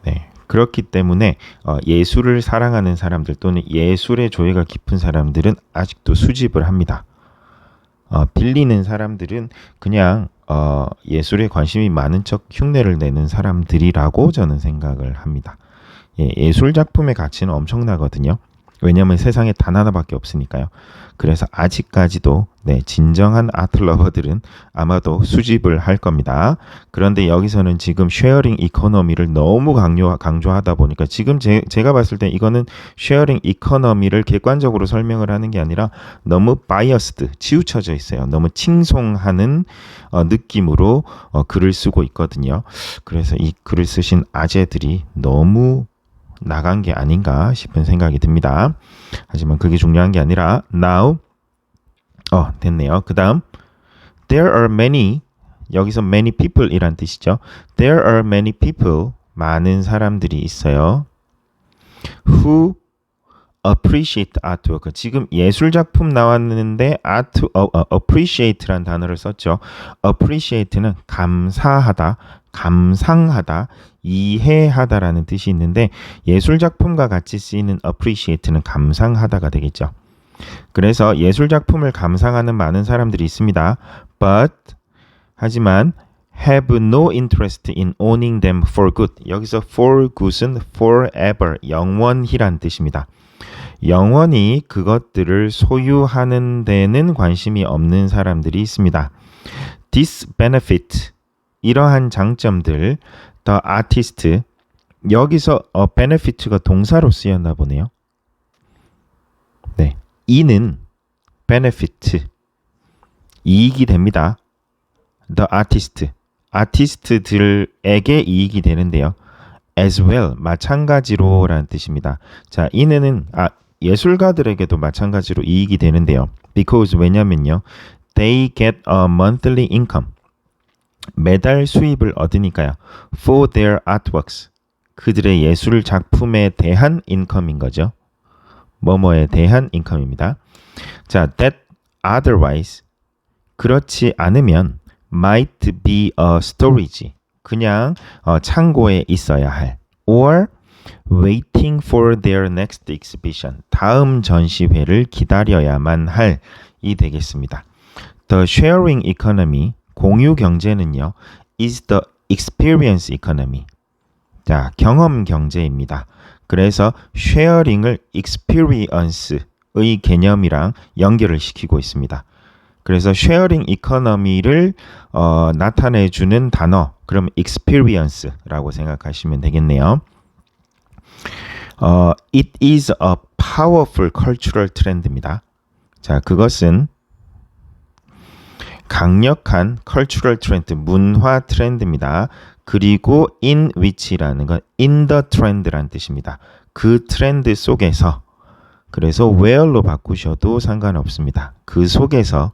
네. 그렇기 때문에 예술을 사랑하는 사람들 또는 예술의 조예가 깊은 사람들은 아직도 수집을 합니다. 빌리는 사람들은 그냥 예술에 관심이 많은 척 흉내를 내는 사람들이라고 저는 생각을 합니다. 예술 작품의 가치는 엄청나거든요. 왜냐하면 세상에 단 하나밖에 없으니까요. 그래서 아직까지도 진정한 아트 러버들은 아마도 수집을 할 겁니다. 그런데 여기서는 지금 쉐어링 이코노미를 너무 강조하다 보니까 지금 제가 봤을 때 이거는 쉐어링 이코노미를 객관적으로 설명을 하는 게 아니라 너무 바이어스드, 치우쳐져 있어요. 너무 칭송하는 느낌으로 글을 쓰고 있거든요. 그래서 이 글을 쓰신 아재들이 너무 나간 게 아닌가 싶은 생각이 듭니다. 하지만 그게 중요한 게 아니라 now 됐네요. 그 다음 there are many, 여기서 many people 이란 뜻이죠. There are many people, 많은 사람들이 있어요. Who appreciate artwork. 지금 예술 작품 나왔는데 appreciate란 단어를 썼죠. appreciate는 감사하다, 감상하다, 이해하다라는 뜻이 있는데 예술 작품과 같이 쓰이는 appreciate는 감상하다가 되겠죠. 그래서 예술 작품을 감상하는 많은 사람들이 있습니다. But 하지만 have no interest in owning them for good. 여기서 for good은 forever, 영원히란 뜻입니다. 영원히 그것들을 소유하는 데는 관심이 없는 사람들이 있습니다. This benefit, 이러한 장점들, the artist, 여기서 benefit가 동사로 쓰였나 보네요. 네, 이는 benefit, 이익이 됩니다. The artist, 아티스트들에게 이익이 되는데요. as well, 마찬가지로라는 뜻입니다. 자, in은 예술가들에게도 마찬가지로 이익이 되는데요. because 왜냐면요. They get a monthly income. 매달 수입을 얻으니까요. For their artworks. 그들의 예술 작품에 대한 인컴인 거죠. 뭐뭐에 대한 인컴입니다. 자, that otherwise. 그렇지 않으면 might be a storage. 그냥 창고에 있어야 할. or waiting for their next exhibition. 다음 전시회를 기다려야만 할이 되겠습니다. The sharing economy, 공유 경제는요, is the experience economy. 자, 경험 경제입니다. 그래서 sharing을 experience의 개념이랑 연결을 시키고 있습니다. 그래서 sharing economy를 나타내주는 단어, 그럼 experience라고 생각하시면 되겠네요. It is a powerful cultural trend입니다. 자, 그것은 강력한 cultural trend, 문화 트렌드입니다. 그리고 in which라는 건 in the trend라는 뜻입니다. 그 트렌드 속에서, 그래서 where로 바꾸셔도 상관없습니다. 그 속에서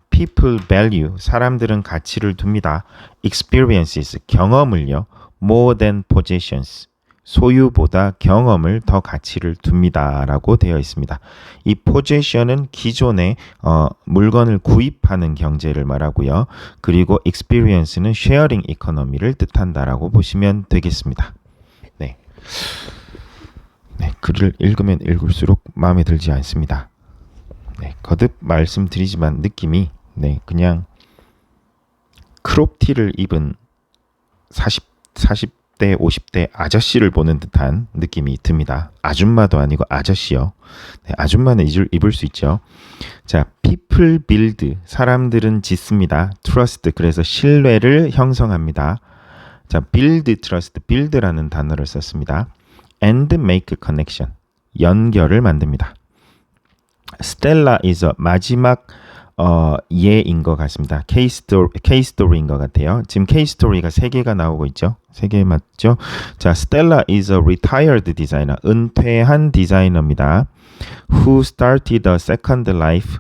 people value, 사람들은 가치를 둡니다. experiences, 경험을요. more than possessions, 소유보다 경험을 더 가치를 둡니다. 라고 되어 있습니다. 이 possession은 기존의 물건을 구입하는 경제를 말하고요. 그리고 experience는 sharing economy를 뜻한다라고 보시면 되겠습니다. 네. 네, 글을 읽으면 읽을수록 마음에 들지 않습니다. 네, 거듭 말씀드리지만 느낌이 그냥 크롭티를 입은 40대, 50대 아저씨를 보는 듯한 느낌이 듭니다. 아줌마도 아니고 아저씨요. 네, 아줌마는 입을 수 있죠. 자, people build, 사람들은 짓습니다. trust, 그래서 신뢰를 형성합니다. 자, build trust, build라는 단어를 썼습니다. and make connection, 연결을 만듭니다. Stella is a 마지막 예인 것 같습니다. K-story인 것 같아요. 지금 K-story가 3개가 나오고 있죠. 3개 맞죠? 자, Stella is a retired designer. 은퇴한 디자이너입니다. Who started a second life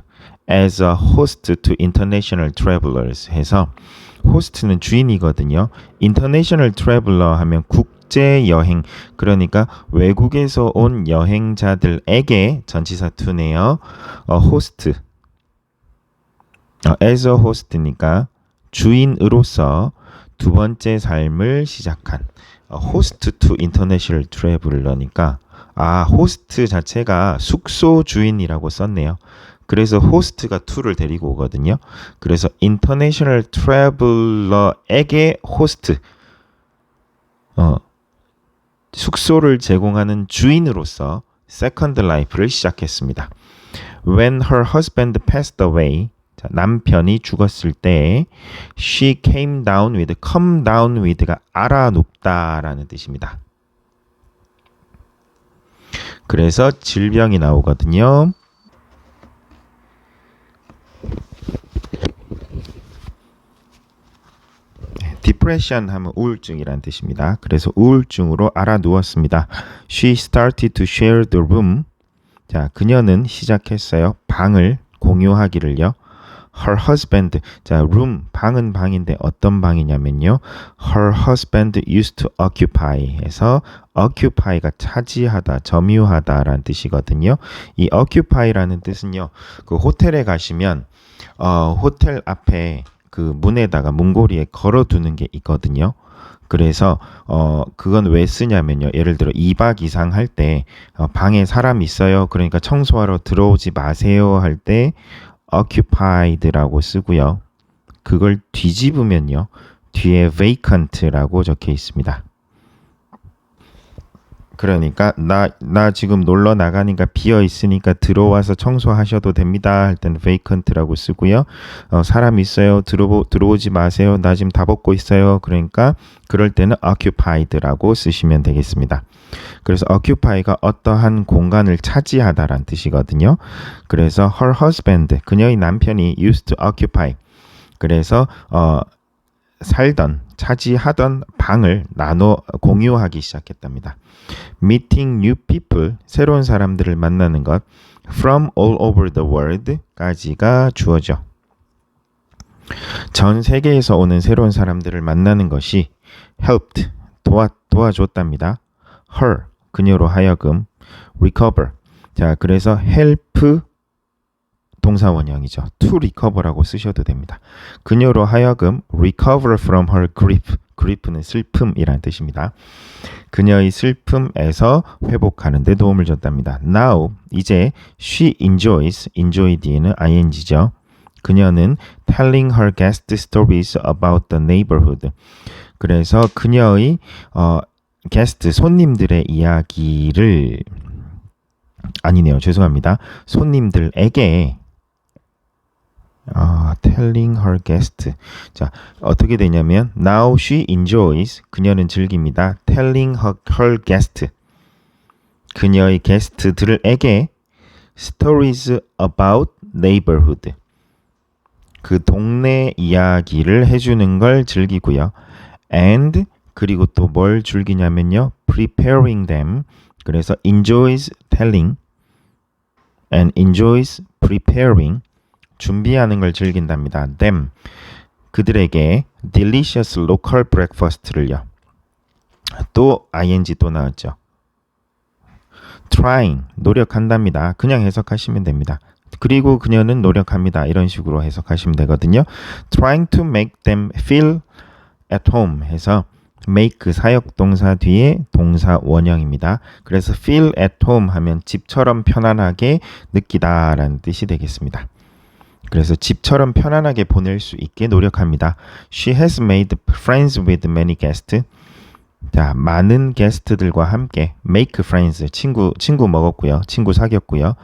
as a host to international travelers 해서 호스트는 주인이거든요. international traveler 하면 국제 여행, 그러니까 외국에서 온 여행자들에게 전치사 to네요. 호스트. as a host니까 주인으로서 두 번째 삶을 시작한 host to international traveler니까 호스트 자체가 숙소 주인이라고 썼네요. 그래서 호스트가 to를 데리고 오거든요. 그래서 international traveler에게 호스트, 숙소를 제공하는 주인으로서 second life를 시작했습니다. When her husband passed away, 자, 남편이 죽었을 때 she came down with가 알아눕다라는 뜻입니다. 그래서 질병이 나오거든요. depression 하면 우울증이란 뜻입니다. 그래서 우울증으로 알아누웠습니다. She started to share the room. 자, 그녀는 시작했어요. 방을 공유하기를요. Her husband, 자, room, 방은 방인데 어떤 방이냐면요. Her husband used to occupy 해서 occupy가 차지하다, 점유하다라는 뜻이거든요. 이 occupy라는 뜻은요. 그 호텔에 가시면 호텔 앞에 그 문에다가 문고리에 걸어두는 게 있거든요. 그래서 그건 왜 쓰냐면요. 예를 들어 2박 이상 할 때 방에 사람 있어요. 그러니까 청소하러 들어오지 마세요 할 때 occupied라고 쓰고요. 그걸 뒤집으면요. 뒤에 vacant라고 적혀 있습니다. 그러니까 나 지금 놀러 나가니까 비어 있으니까 들어와서 청소하셔도 됩니다 할 때는 vacant라고 쓰고요. 사람 있어요. 들어오지 마세요. 나 지금 다 벗고 있어요. 그러니까 그럴 때는 occupied라고 쓰시면 되겠습니다. 그래서 occupy가 어떠한 공간을 차지하다라는 뜻이거든요. 그래서 her husband, 그녀의 남편이 used to occupy. 그래서 살던 차지하던 방을 나눠 공유하기 시작했답니다. Meeting new people, 새로운 사람들을 만나는 것, from all over the world까지가 주어져. 전 세계에서 오는 새로운 사람들을 만나는 것이 helped, 도와줬답니다. her, 그녀로 하여금 recover. 자, 그래서 help 동사 원형이죠. to recover라고 쓰셔도 됩니다. 그녀로 하여금 recover from her grief. grief는 슬픔이라는 뜻입니다. 그녀의 슬픔에서 회복하는 데 도움을 줬답니다. Now, 이제 she enjoys, enjoy 뒤에는 ing죠. 그녀는 telling her guest stories about the neighborhood. 그래서 그녀의 게스트, 손님들의 이야기를 아니네요. 죄송합니다. 손님들에게 telling her guest. 자, 어떻게 되냐면 now she enjoys, 그녀는 즐깁니다. telling her guest, 그녀의 게스트들에게 stories about neighborhood, 그 동네 이야기를 해주는 걸 즐기고요. and, 그리고 또 뭘 즐기냐면요. preparing them. 그래서 enjoys telling and enjoys preparing, 준비하는 걸 즐긴답니다. them, 그들에게 delicious local breakfast를요. 또 ing 또 나왔죠. trying, 노력한답니다. 그냥 해석하시면 됩니다. 그리고 그녀는 노력합니다. 이런 식으로 해석하시면 되거든요. trying to make them feel at home 해서 make 사역동사 뒤에 동사 원형입니다. 그래서 feel at home 하면 집처럼 편안하게 느끼다 라는 뜻이 되겠습니다. 그래서 집처럼 편안하게 보낼 수 있게 노력합니다. She has made friends with many guests. 자, 많은 게스트들과 함께 make friends, 친구 먹었고요. 친구 사귀었고요.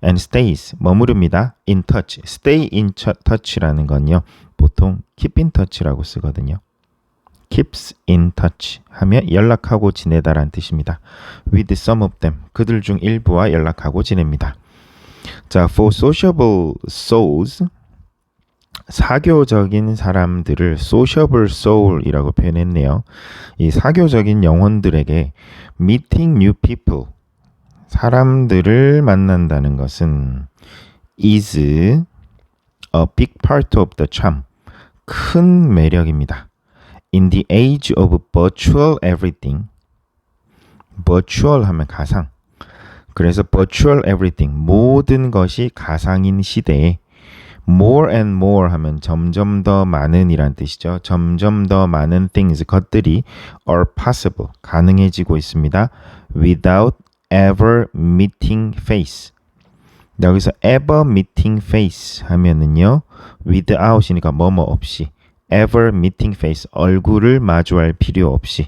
and stays, 머무릅니다. in touch, stay in touch라는 건요. 보통 keep in touch라고 쓰거든요. keeps in touch 하면 연락하고 지내다라는 뜻입니다. with some of them, 그들 중 일부와 연락하고 지냅니다. 자, for sociable souls, 사교적인 사람들을 sociable soul이라고 표현했네요. 이 사교적인 영혼들에게 meeting new people, 사람들을 만난다는 것은 is a big part of the charm, 큰 매력입니다. In the age of virtual everything, virtual 하면 가상, 그래서 virtual everything, 모든 것이 가상인 시대에 more and more 하면 점점 더 많은 이란 뜻이죠. 점점 더 많은 things, 것들이 are possible, 가능해지고 있습니다. without ever meeting face. 여기서 ever meeting face 하면은요, without이니까 뭐뭐 없이, ever meeting face, 얼굴을 마주할 필요 없이,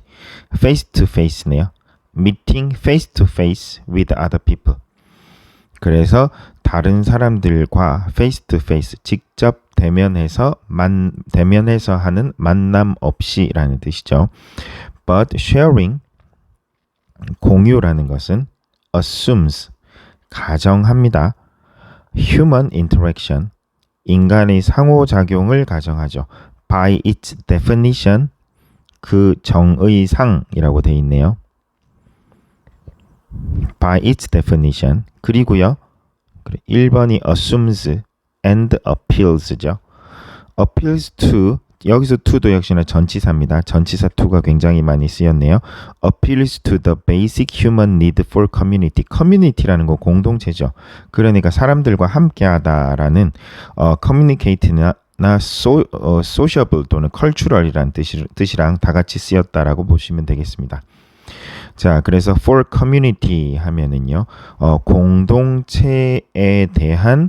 face to face네요. meeting face to face with other people. 그래서 다른 사람들과 face to face, 직접 대면해서 하는 만남 없이라는 뜻이죠. But sharing, 공유라는 것은 assumes, 가정합니다. human interaction, 인간의 상호작용을 가정하죠. by its definition, 그 정의상이라고 되어 있네요. by its definition. 그리고요, 1번이 assumes and appeals죠. appeals to, 여기서 to도 역시나 전치사입니다. 전치사 to가 굉장히 많이 쓰였네요. appeals to the basic human need for community. community라는 건 공동체죠. 그러니까 사람들과 함께하다라는 communicate나 sociable 또는 cultural이라는 뜻이랑 다 같이 쓰였다라고 보시면 되겠습니다. 자, 그래서 for community 하면은요, 공동체에 대한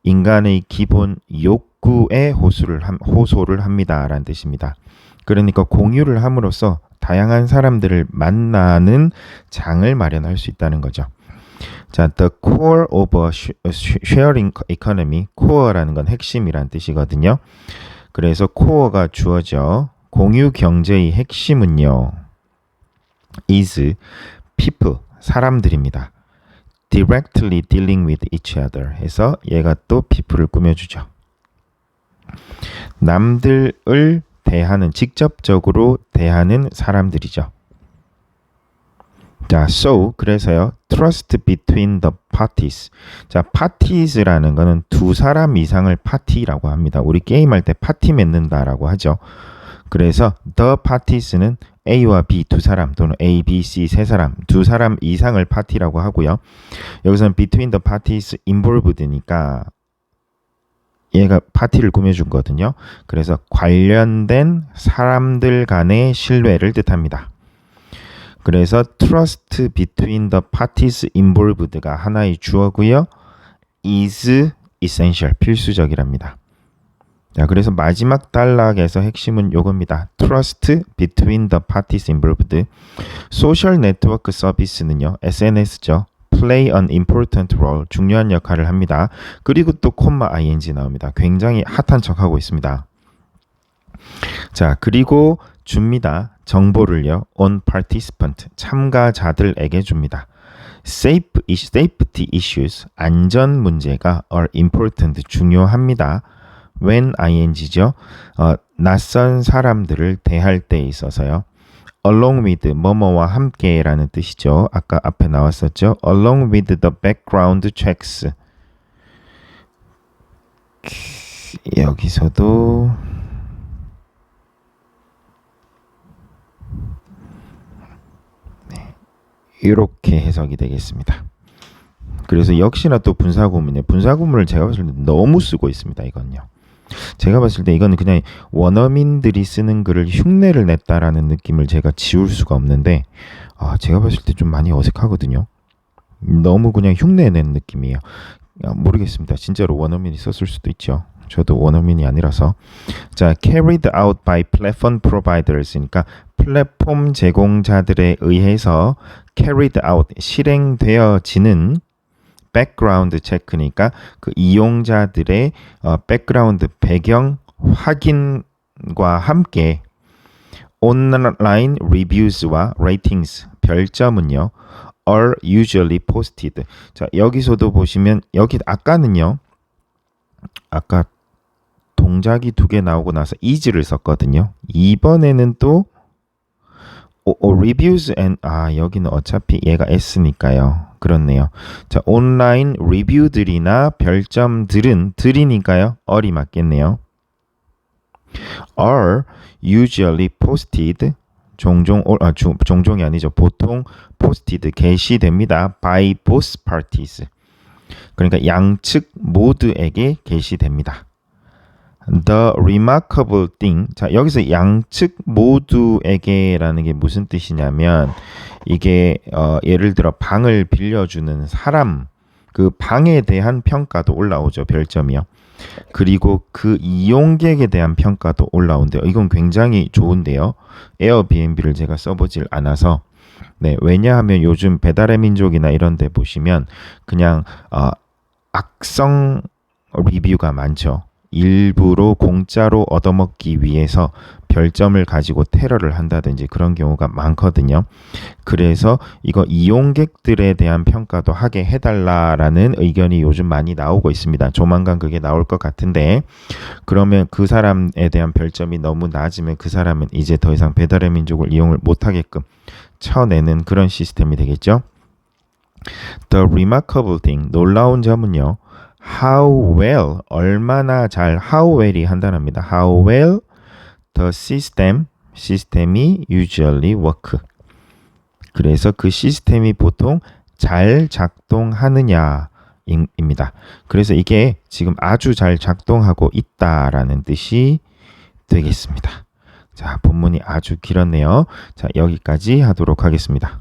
인간의 기본 욕구에 호소를 합니다라는 뜻입니다. 그러니까 공유를 함으로써 다양한 사람들을 만나는 장을 마련할 수 있다는 거죠. 자, the core of a sharing economy, core라는 건 핵심이란 뜻이거든요. 그래서 core가 주어져. 공유 경제의 핵심은요, is people, 사람들입니다. directly dealing with each other 해서 얘가 또 people을 꾸며주죠. 남들을 대하는, 직접적으로 대하는 사람들이죠. 자, so 그래서요. trust between the parties. 자, parties라는 거는 두 사람 이상을 파티라고 합니다. 우리 게임할 때 파티 맺는다라고 하죠. 그래서 the parties는 A와 B 두 사람 또는 A, B, C 세 사람, 두 사람 이상을 파티라고 하고요. 여기서는 between the parties involved니까 얘가 파티를 꾸며준 거거든요. 그래서 관련된 사람들 간의 신뢰를 뜻합니다. 그래서 trust between the parties involved가 하나의 주어고요. is essential, 필수적이랍니다. 자, 그래서 마지막 단락에서 핵심은 요겁니다. trust between the parties involved. social network service는요. SNS죠. play an important role, 중요한 역할을 합니다. 그리고 또 콤마 ing 나옵니다. 굉장히 핫한 척하고 있습니다. 자, 그리고 줍니다. 정보를요. on participant, 참가자들에게 줍니다. safety issues, 안전 문제가 are important, 중요합니다. when ing죠. 낯선 사람들을 대할 때 있어서요. along with, 뭐뭐와 함께라는 뜻이죠. 아까 앞에 나왔었죠. along with the background checks. 여기서도 이렇게 해석이 되겠습니다. 그래서 역시나 또 분사구문이에요. 분사구문을 제가 봤을 때 너무 쓰고 있습니다. 이건요. 제가 봤을 때 이거는 그냥 원어민들이 쓰는 글을 흉내를 냈다라는 느낌을 제가 지울 수가 없는데, 제가 봤을 때 좀 많이 어색하거든요. 너무 그냥 흉내 낸 느낌이에요. 모르겠습니다. 진짜로 원어민이 썼을 수도 있죠. 저도 원어민이 아니라서. 자, carried out by platform providers니까 플랫폼 제공자들에 의해서 carried out, 실행되어지는 background check니까 그 이용자들의 background, 배경 확인과 함께 online reviews와 ratings, 별점은요 are usually posted. 자, 여기서도 보시면 여기 아까는요, 아까 동작이 두 개 나오고 나서 is를 썼거든요. 이번에는 또 reviews and 여기는 어차피 얘가 s니까요. 그렇네요. 자, 온라인 리뷰들이나 별점들은 들이니까요. or이 맞겠네요. are usually posted, 종종이 아니죠. 보통 posted, 게시됩니다. by both parties. 그러니까 양측 모두에게 게시됩니다. The remarkable thing. 자, 여기서 양측 모두에게라는 게 무슨 뜻이냐면, 이게 예를 들어 방을 빌려주는 사람, 그 방에 대한 평가도 올라오죠. 별점이요. 그리고 그 이용객에 대한 평가도 올라온대요. 이건 굉장히 좋은데요. 에어비앤비를 제가 써보질 않아서. 네, 왜냐하면 요즘 배달의 민족이나 이런 데 보시면 그냥 악성 리뷰가 많죠. 일부러 공짜로 얻어먹기 위해서 별점을 가지고 테러를 한다든지 그런 경우가 많거든요. 그래서 이거 이용객들에 대한 평가도 하게 해달라라는 의견이 요즘 많이 나오고 있습니다. 조만간 그게 나올 것 같은데, 그러면 그 사람에 대한 별점이 너무 낮으면 그 사람은 이제 더 이상 배달의 민족을 이용을 못하게끔 쳐내는 그런 시스템이 되겠죠. The remarkable thing, 놀라운 점은요, how well, 얼마나 잘, how well이 한단어입니다. how well the system, 시스템이 usually work. 그래서 그 시스템이 보통 잘 작동하느냐 입니다. 그래서 이게 지금 아주 잘 작동하고 있다라는 뜻이 되겠습니다. 자, 본문이 아주 길었네요. 자, 여기까지 하도록 하겠습니다.